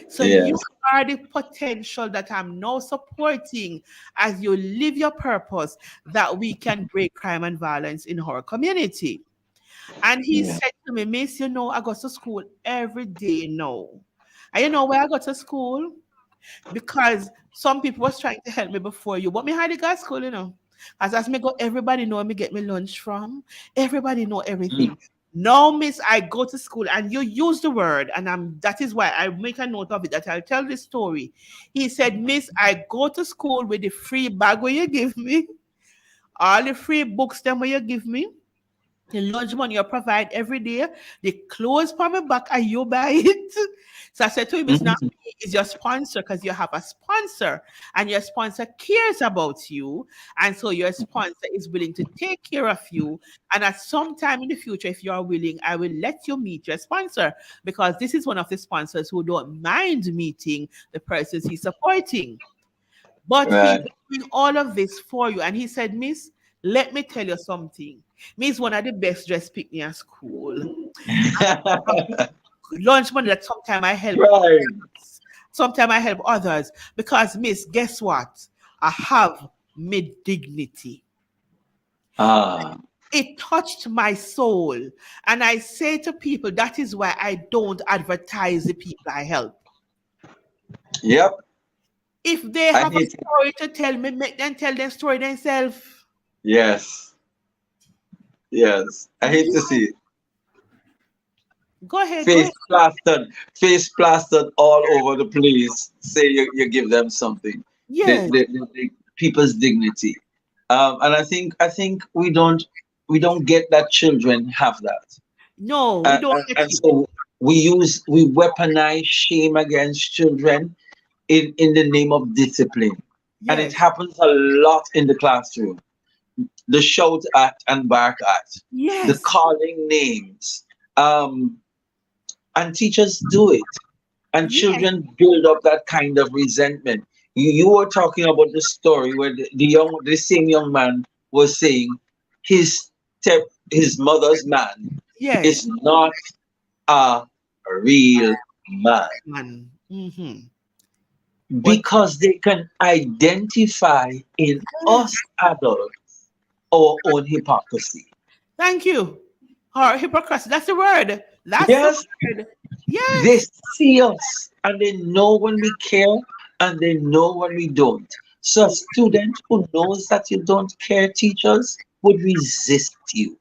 So you are the potential that I'm now supporting as you live your purpose, that we can break crime and violence in our community. And he said to me, Miss, you know, I go to school every day now. And you know where I go to school? Because some people was trying to help me before you, but me hardly got school, you know. As me go, everybody know me get me lunch from. Everybody know everything. Now, Miss, I go to school and you use the word, and that is why I make a note of it, that I'll tell the story. He said, Miss, I go to school with the free bag where you give me, all the free books them where you give me, the lunch money you provide every day, the clothes for my back, and you buy it. So I said to him, it's not me, it's your sponsor, because you have a sponsor and your sponsor cares about you. And so your sponsor is willing to take care of you. And at some time in the future, if you are willing, I will let you meet your sponsor, because this is one of the sponsors who don't mind meeting the persons he's supporting. But he's doing all of this for you. And he said, Miss, let me tell you something. Miss one of the best dressed picnic at school. Lunch money that sometimes I help others. Sometimes I help others. Because Miss, guess what? I have mid dignity. It touched my soul. And I say to people, that is why I don't advertise the people I help. Yep. If they have a story to tell me, make them tell their story themselves. Yes. Yes. I hate to see it. Go ahead. Face plastered all over the place. Say you give them something. Yes. The people's dignity. And I think we don't get that children have that. No, we don't. And so we weaponize shame against children in the name of discipline. Yes. And it happens a lot in the classroom. The shout at and bark at. Yes. The calling names. And teachers do it. And children build up that kind of resentment. You were talking about the story where the same young man was saying his mother's man is not a real man. Mm-hmm. because they can identify in us adults our own hypocrisy. Thank you. Or hypocrisy. That's the word. That's the Yes, word. they Yes. see us and they know when we care and they know when we don't. So a student who knows that you don't care, teachers, would resist you.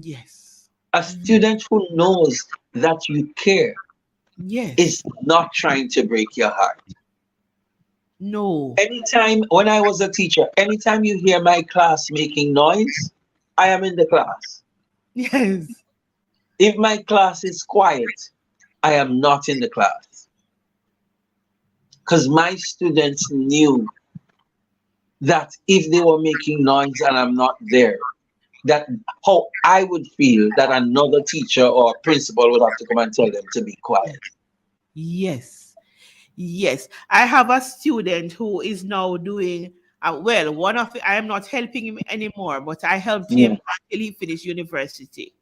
Yes. A student who knows that you care Yes. is not trying to break your heart. No. Anytime when I was a teacher, anytime you hear my class making noise, I am in the class. Yes. If my class is quiet, I am not in the class. Because my students knew that if they were making noise and I'm not there, that how I would feel that another teacher or principal would have to come and tell them to be quiet. Yes. Yes. I have a student who is now doing well, one of the, I am not helping him anymore, but I helped him Yeah. until he finished university.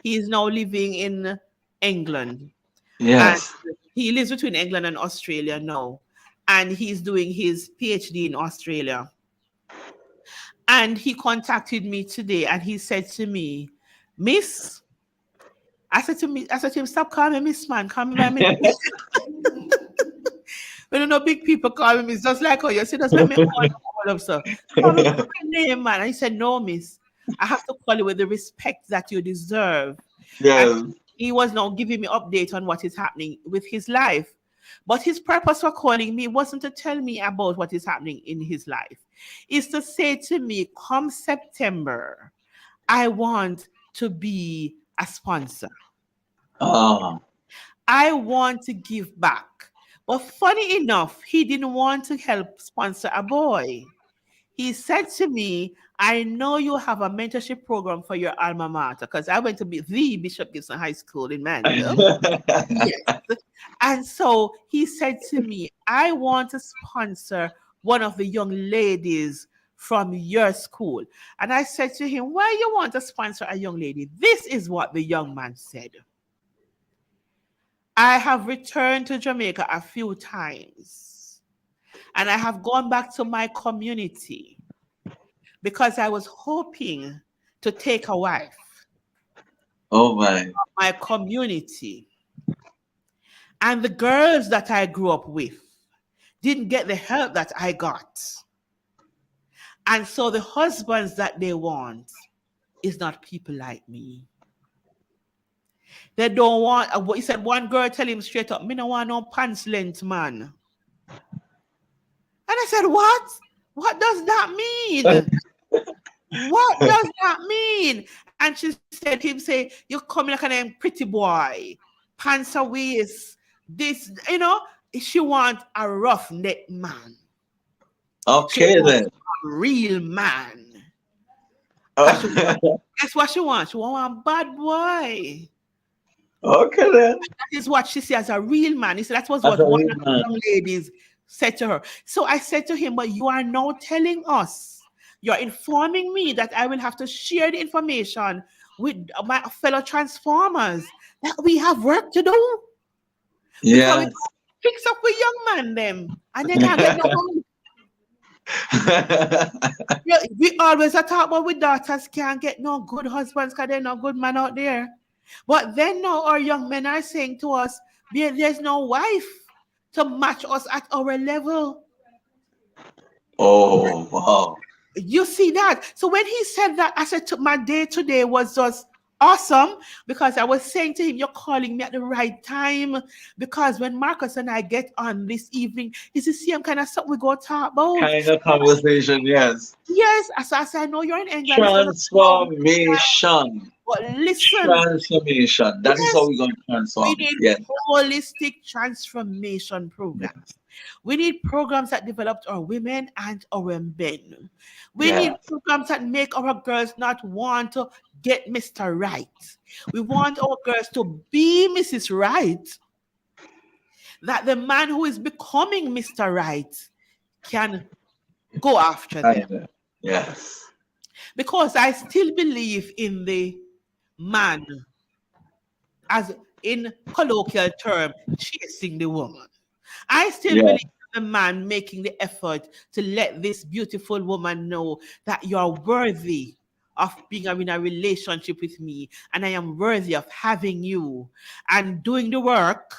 He is now living in England, and Yes. he lives between England and Australia now. And he's doing his PhD in Australia. And he contacted me today and he said to me, Miss, I said to him, stop calling me Miss Man, call me by my name. When you know big people call me Miss, just like how you see, that's when me call up, sir. Call me by my name, man. And he said, no, Miss, I have to call you with the respect that you deserve. And Yes. he was now giving me update on what is happening with his life. But his purpose for calling me wasn't to tell me about what is happening in his life. It's to say to me, come September, I want to be a sponsor. Oh. I want to give back. But funny enough, he didn't want to help sponsor a boy. He said to me, I know you have a mentorship program for your alma mater because I went to be the Bishop Gibson High School in Mandeville. Yes. And so he said to me, I want to sponsor one of the young ladies from your school. And I said to him, why you want to sponsor a young lady? This is what the young man said. I have returned to Jamaica a few times and I have gone back to my community because I was hoping to take a wife. Oh my. My community. And the girls that I grew up with didn't get the help that I got. And so the husbands that they want is not people like me. They don't want, he said, one girl tell him straight up, me no want no pants length man. And I said, what? What does that mean? What does that mean? And she said, him say, you come like a pretty boy, pants a waist, this, you know, she want a rough neck man. Okay then. A real man. Guess what she wants? She want a bad boy. Okay then. That is what she said as a real man. He said that was what one of the young ladies said to her. So I said to him, but you are now telling us, you're informing me that I will have to share the information with my fellow transformers, that we have work to do. Yeah. Because we fix up with young man them and they can't get no money. We always talk about with daughters can't get no good husbands because there's no good man out there. But then now our young men are saying to us, there's no wife to match us at our level. Oh, wow. You see that? So when he said that, I said, my day today was just awesome because I was saying to him, you're calling me at the right time because when Marcus and I get on this evening, it's the same kind of stuff we go talk about. Kind of conversation, yes. Yes, as I said, I know you're in England. Transformation. But listen. Transformation. That is how we're going to transform. We need holistic transformation programs. We need programs that develop our women and our men. We need programs that make our girls not want to get Mr. Right. We want our girls to be Mrs. Right. That the man who is becoming Mr. Right can go after them. Yes. Because I still believe in the man, as in colloquial term, chasing the woman. I still Yeah. believe the man making the effort to let this beautiful woman know that you're worthy of being in a relationship with me, and I am worthy of having you, and doing the work,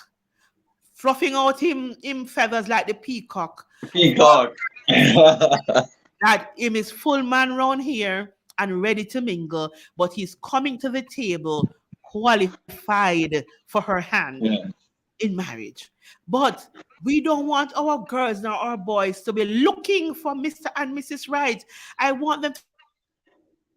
fluffing out him feathers like the peacock, for Peacock. that him is full man round here and ready to mingle, but he's coming to the table qualified for her hand Yeah. in marriage. But we don't want our girls nor our boys to be looking for Mr. and Mrs. Right. I want them to be looking for the one who is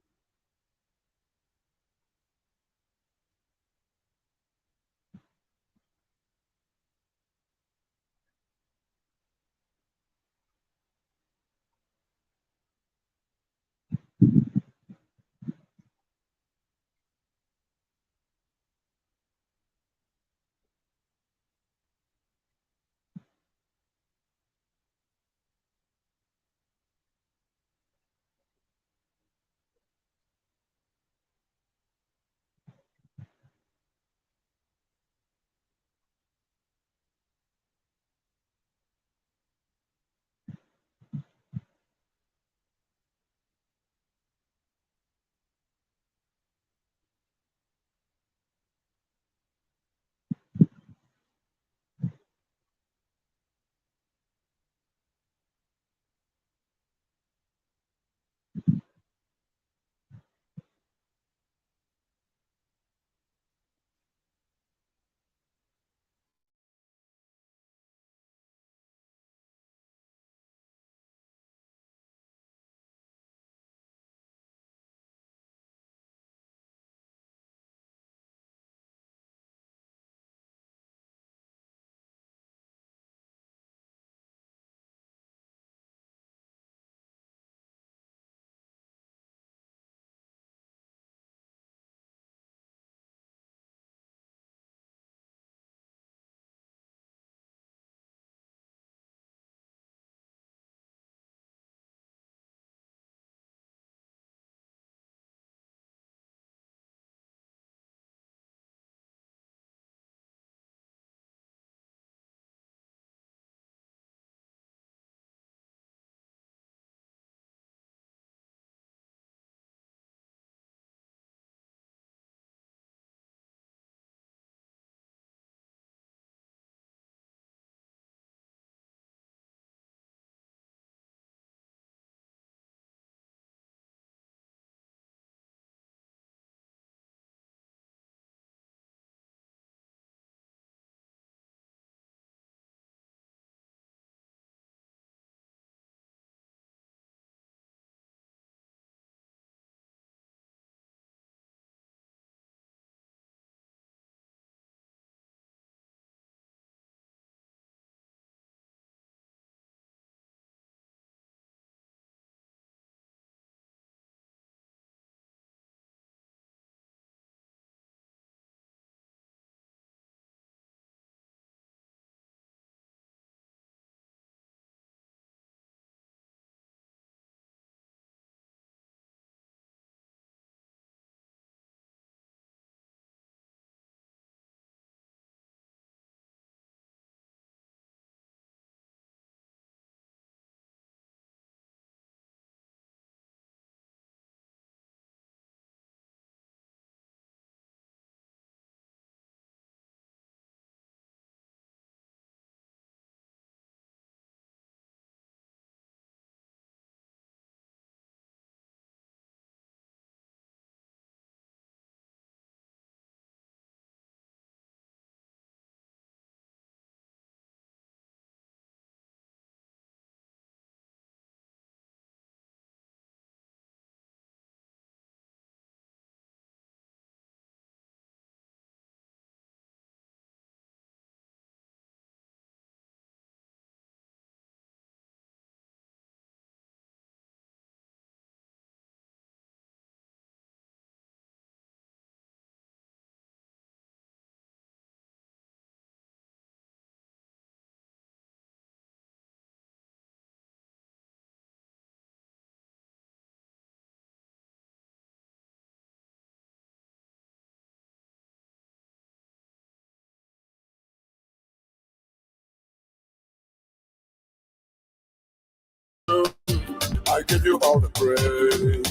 I give you all the praise.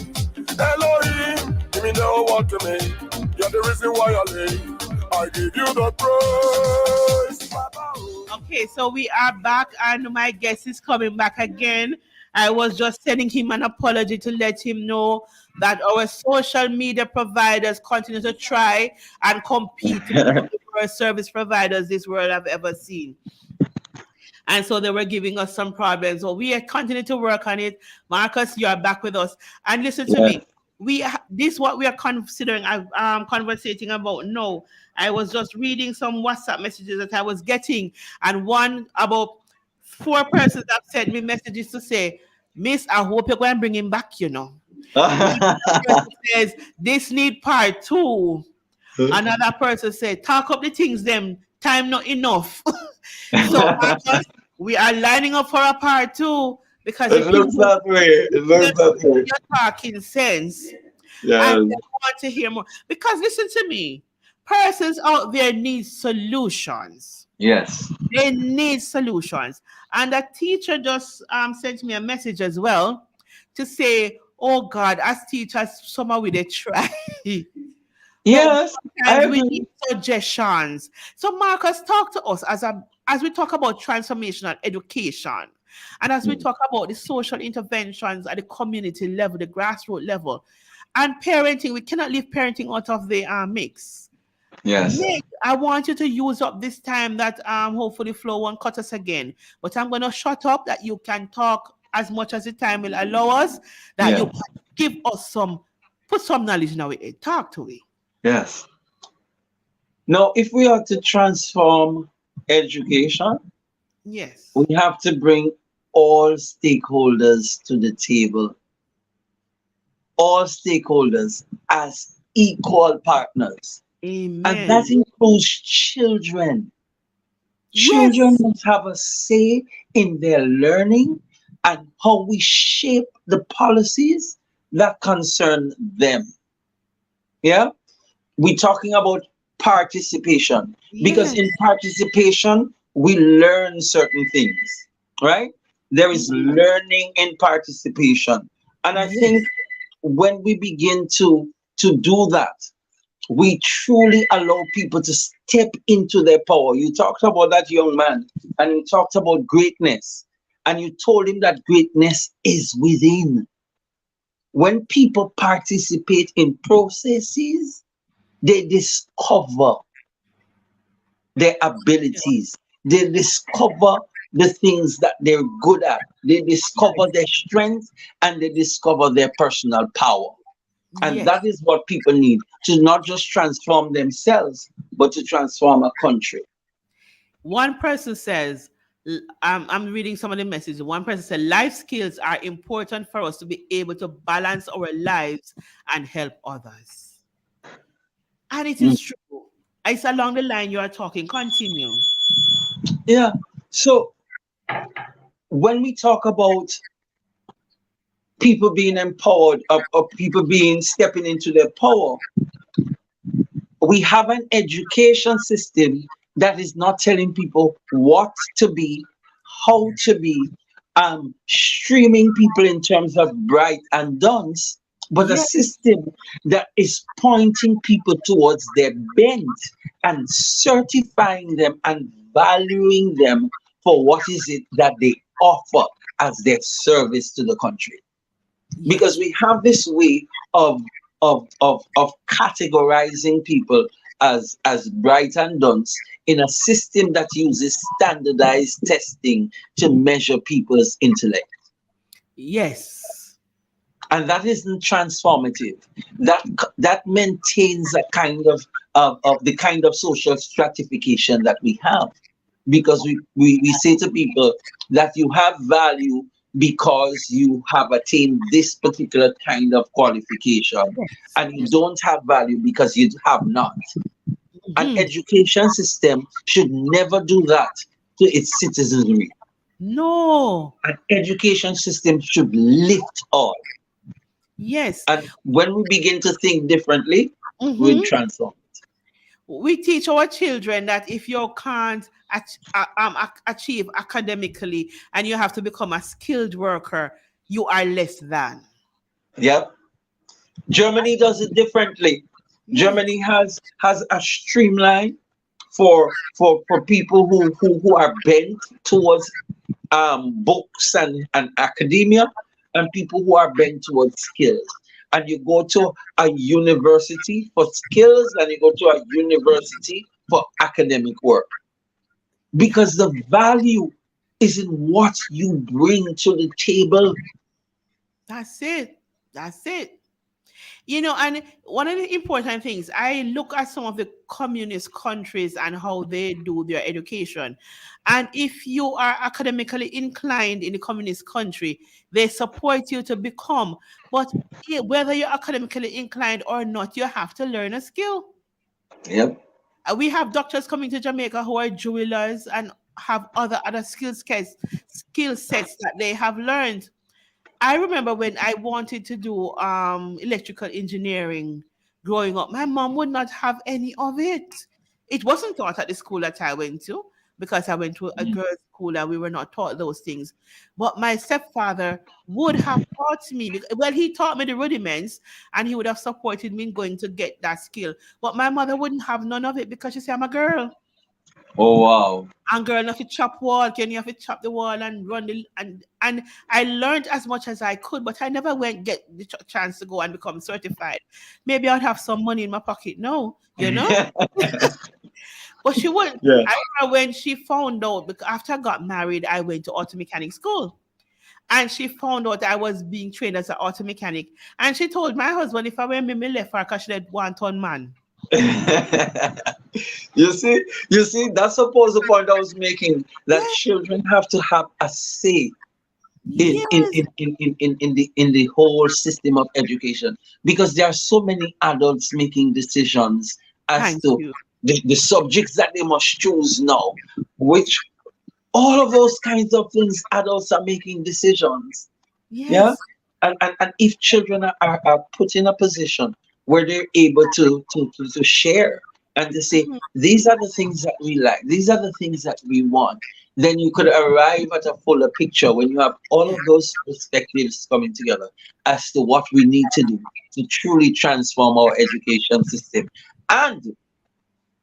Elohim, give me know what to make. You're the reason why I live. I give you the praise. Okay, so we are back, and my guest is coming back again. I was just sending him an apology to let him know that our social media providers continue to try and compete with the worst service providers this world have ever seen. And so they were giving us some problems. So we are continuing to work on it. Marcus, you are back with us. And listen to me. This is what we are considering conversating about. No, I was just reading some WhatsApp messages that I was getting, and one about 4 persons have sent me messages to say, Miss, I hope you're going to bring him back, you know. One person says, this need part 2. Another person said, talk up the things them, time not enough. So Marcus, we are lining up for a part 2. Because it looks that way. It looks that way. You're talking sense. Yeah. And I want to hear more. Because listen to me. Persons out there need solutions. Yes. They need solutions. And a teacher just sent me a message as well to say, oh God, as teachers, somehow we they try. Yes. We need suggestions. So Marcus, talk to us as we talk about transformational education. And as we talk about the social interventions at the community level, the grassroots level, and parenting, we cannot leave parenting out of the mix. Yes. Nick, I want you to use up this time that hopefully Flo won't cut us again. But I'm going to shut up that you can talk as much as the time will allow us, that you can give us put some knowledge in our head. Talk to me. Yes. Now, if we are to transform education, yes, we have to bring all stakeholders to the table. All stakeholders as equal partners. Amen. And that includes children. Yes. Children must have a say in their learning and how we shape the policies that concern them. Yeah? We're talking about participation. Because in participation, we learn certain things, right? There is learning in participation. And I think when we begin to do that, we truly allow people to step into their power. You talked about that young man, and you talked about greatness, and you told him that greatness is within. When people participate in processes, they discover their abilities. They discover the things that they're good at. They discover their strength, and they discover their personal power. And that is what people need, to not just transform themselves, but to transform a country. One person says, I'm reading some of the messages. One person said, life skills are important for us to be able to balance our lives and help others. And it is true. It's along the line you are talking. Continue. Yeah. So when we talk about people being empowered, or people stepping into their power, we have an education system that is not telling people what to be, how to be, streaming people in terms of bright and dunce, but a system that is pointing people towards their bent and certifying them and valuing them for what is it that they offer as their service to the country. Because we have this way of categorizing people as bright and dunce in a system that uses standardized testing to measure people's intellect. Yes. And that isn't transformative. That maintains a kind of the kind of social stratification that we have. Because we say to people that you have value because you have attained this particular kind of qualification, and you don't have value because you have not. An education system should never do that to its citizenry. No. An education system should lift all. Yes. And when we begin to think differently, we'll transform. We teach our children that if you can't achieve academically and you have to become a skilled worker, you are less than. Yep. Germany does it differently. Yeah. Germany has a streamline for people who are bent towards books and academia, and people who are bent towards skills. And you go to a university for skills, and you go to a university for academic work, because the value is in what you bring to the table. That's it. That's it. You know, and one of the important things, I look at some of the communist countries and how they do their education. And if you are academically inclined in the communist country, they support you to become. But whether you're academically inclined or not, you have to learn a skill. Yep. We have doctors coming to Jamaica who are jewelers and have other skill sets that they have learned. I remember when I wanted to do electrical engineering growing up, my mom would not have any of it. It wasn't taught at the school that I went to, because I went to a girls' school and we were not taught those things. But my stepfather would have taught me. Well, he taught me the rudiments and he would have supported me in going to get that skill. But my mother wouldn't have none of it because she said, I'm a girl. Oh wow. And girl, you have to chop wall, can you have to chop the wall and run the and I learned as much as I could, but I never went get the chance to go and become certified. Maybe I'd have some money in my pocket now, you know. But she wouldn't. Yeah. I remember when she found out, because after I got married, I went to auto mechanic school. And she found out I was being trained as an auto mechanic. And she told my husband if I were me left her because she had 1 ton man. you see, that's suppose the point I was making, that children have to have a say in the whole system of education, because there are so many adults making decisions as to the subjects that they must choose now, which all of those kinds of things, adults are making decisions. Yeah. And if children are put in a position where they're able to share and to say, these are the things that we like, these are the things that we want, then you could arrive at a fuller picture when you have all of those perspectives coming together as to what we need to do to truly transform our education system and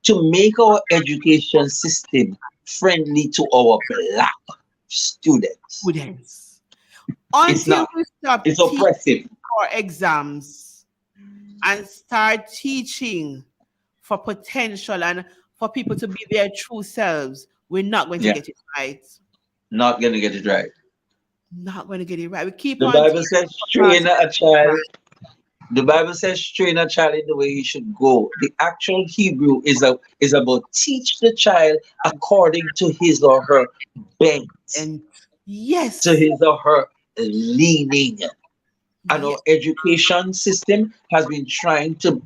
to make our education system friendly to our Black students. Until not. we stop It's oppressive. our exams and start teaching for potential and for people to be their true selves, we're not going to get it right. Not going to get it right. Not going to get it right. We keep the on. Bible says, train a child. The Bible says, train a child in the way he should go. The actual Hebrew is about teach the child according to his or her bent. And yes. To his or her leaning. And our education system has been trying to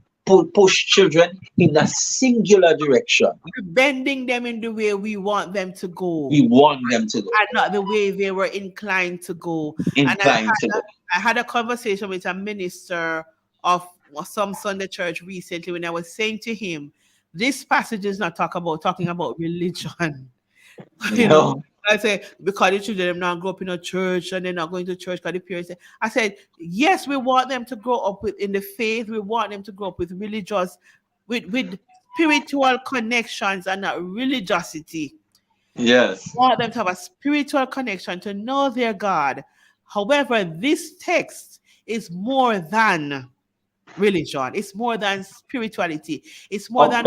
push children in a singular direction. We're bending them in the way we want them to go. We want them to go. And not the way they were inclined to go. I had a conversation with a minister of some Sunday church recently when I was saying to him, this passage is not talking about religion. You know, I say, because the children now grow up in a church and they're not going to church because the parents say, I said, yes, we want them to grow up in the faith. We want them to grow up with religious, with spiritual connections and not religiosity. Yes. We want them to have a spiritual connection to know their God. However, this text is more than religion. It's more than spirituality. It's more than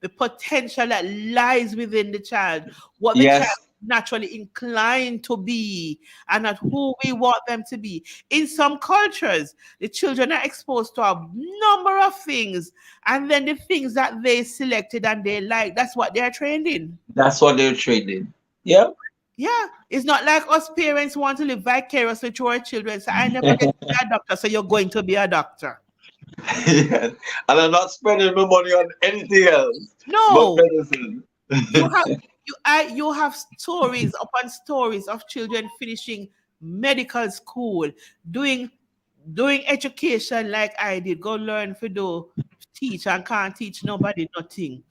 the potential that lies within the child, what the child is naturally inclined to be, and not who we want them to be. In some cultures, the children are exposed to a number of things, and then the things that they selected and they like, that's what they're trained in. That's what they're trained in. Yeah. Yeah, it's not like us parents want to live vicariously through our children. So I never get to be a doctor, so you're going to be a doctor. And I'm not spending my money on anything else. No. But medicine. You have stories upon stories of children finishing medical school, doing education like I did, go learn for do teach and can't teach nobody nothing.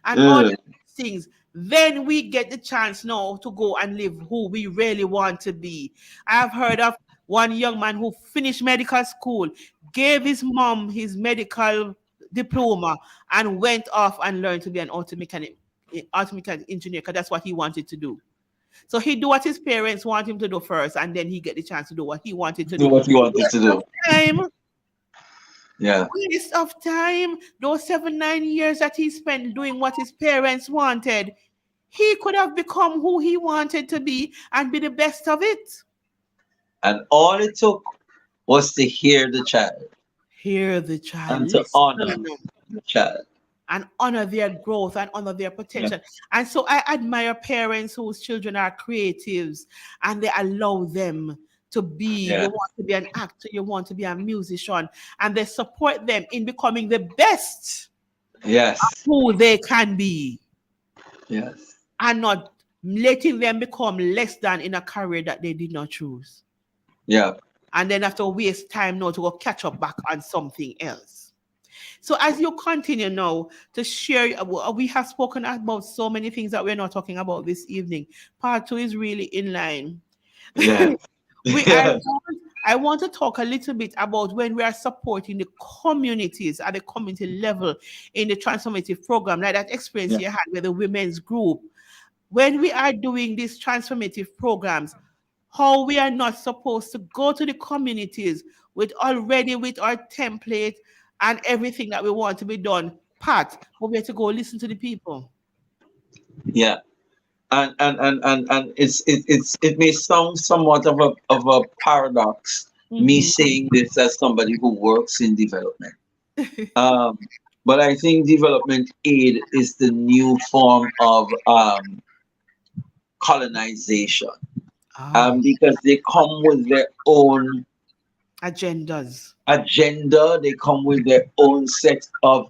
And all these things. Then we get the chance now to go and live who we really want to be. I've heard of One young man who finished medical school, gave his mom his medical diploma, and went off and learned to be an auto mechanic engineer, because that's what he wanted to do. So he do what his parents want him to do first, and then he get the chance to do what he wanted to Do do. what you wanted to do. Time, Yeah. waste of time. Those 7, 9 years that he spent doing what his parents wanted, he could have become who he wanted to be and be the best of it. And all it took was to hear the child Hear the child, and to honor listen, the child. and honor their growth and honor their potential. And so I admire parents whose children are creatives and they allow them to be. Yeah. You want to be an actor, you want to be a musician, and they support them in becoming the best Yes. who they can be, Yes. and not letting them become less than in a career that they did not choose. Yeah. And then have to waste time now to go catch up back on something else. So as you continue now to share, we have spoken about so many things that we're not talking about this evening. Part 2 is really in line. Yeah. I want to talk a little bit about when we are supporting the communities at the community level in the transformative program, like that experience you had with the women's group. When we are doing these transformative programs, how we are not supposed to go to the communities with our template and everything that we want to be done, but we have to go listen to the people. Yeah. And it may sound somewhat of a paradox, me saying this as somebody who works in development. But I think development aid is the new form of colonization. Because they come with their own agenda. They come with their own set of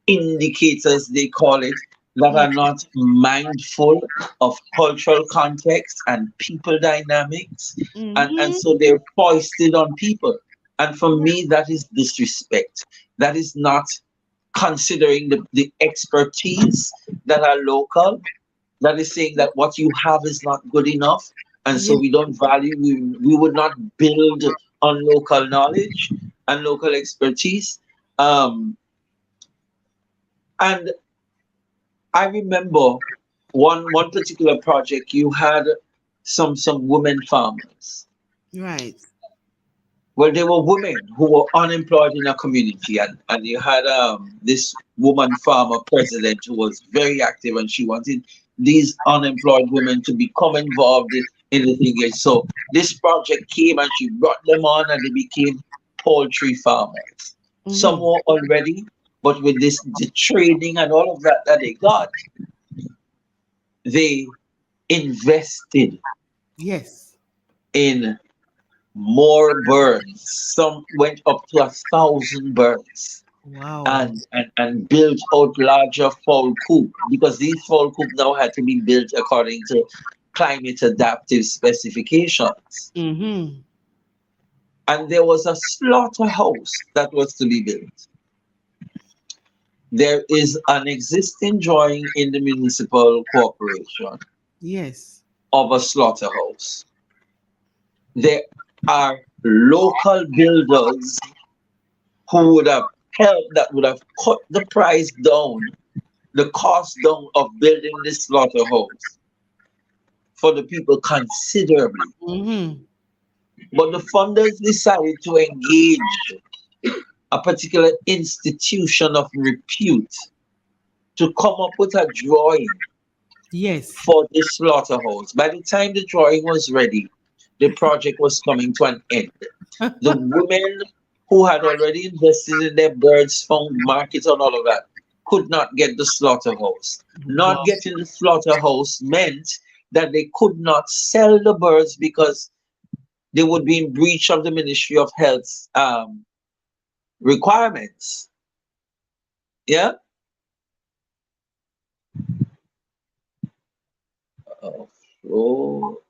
indicators, they call it, that are not mindful of cultural context and people dynamics. And so they're foisted on people. And for me, that is disrespect. That is not considering the expertise that are local. That is saying that what you have is not good enough. And so we don't value, we would not build on local knowledge and local expertise. And I remember one particular project, you had some women farmers. Right. Well, they were women who were unemployed in a community, and you had this woman farmer president who was very active, and she wanted these unemployed women to become involved in the thing. So this project came and she brought them on and they became poultry farmers. Some were already, but with the training and all of that they got, they invested in more birds. Some went up to 1,000 birds. Wow. And built out larger fowl coop, because these fowl coop now had to be built according to climate adaptive specifications. And there was a slaughterhouse that was to be built. There is an existing drawing in the municipal corporation of a slaughterhouse. There are local builders who would have helped, that would have cut the price down, the cost down of building this slaughterhouse for the people considerably. But the funders decided to engage a particular institution of repute to come up with a drawing for this slaughterhouse. By the time the drawing was ready, the project was coming to an end. The women who had already invested in their birds, found markets and all of that, could not get the slaughterhouse. Not getting the slaughterhouse meant that they could not sell the birds because they would be in breach of the Ministry of Health's requirements. Yeah? Oh,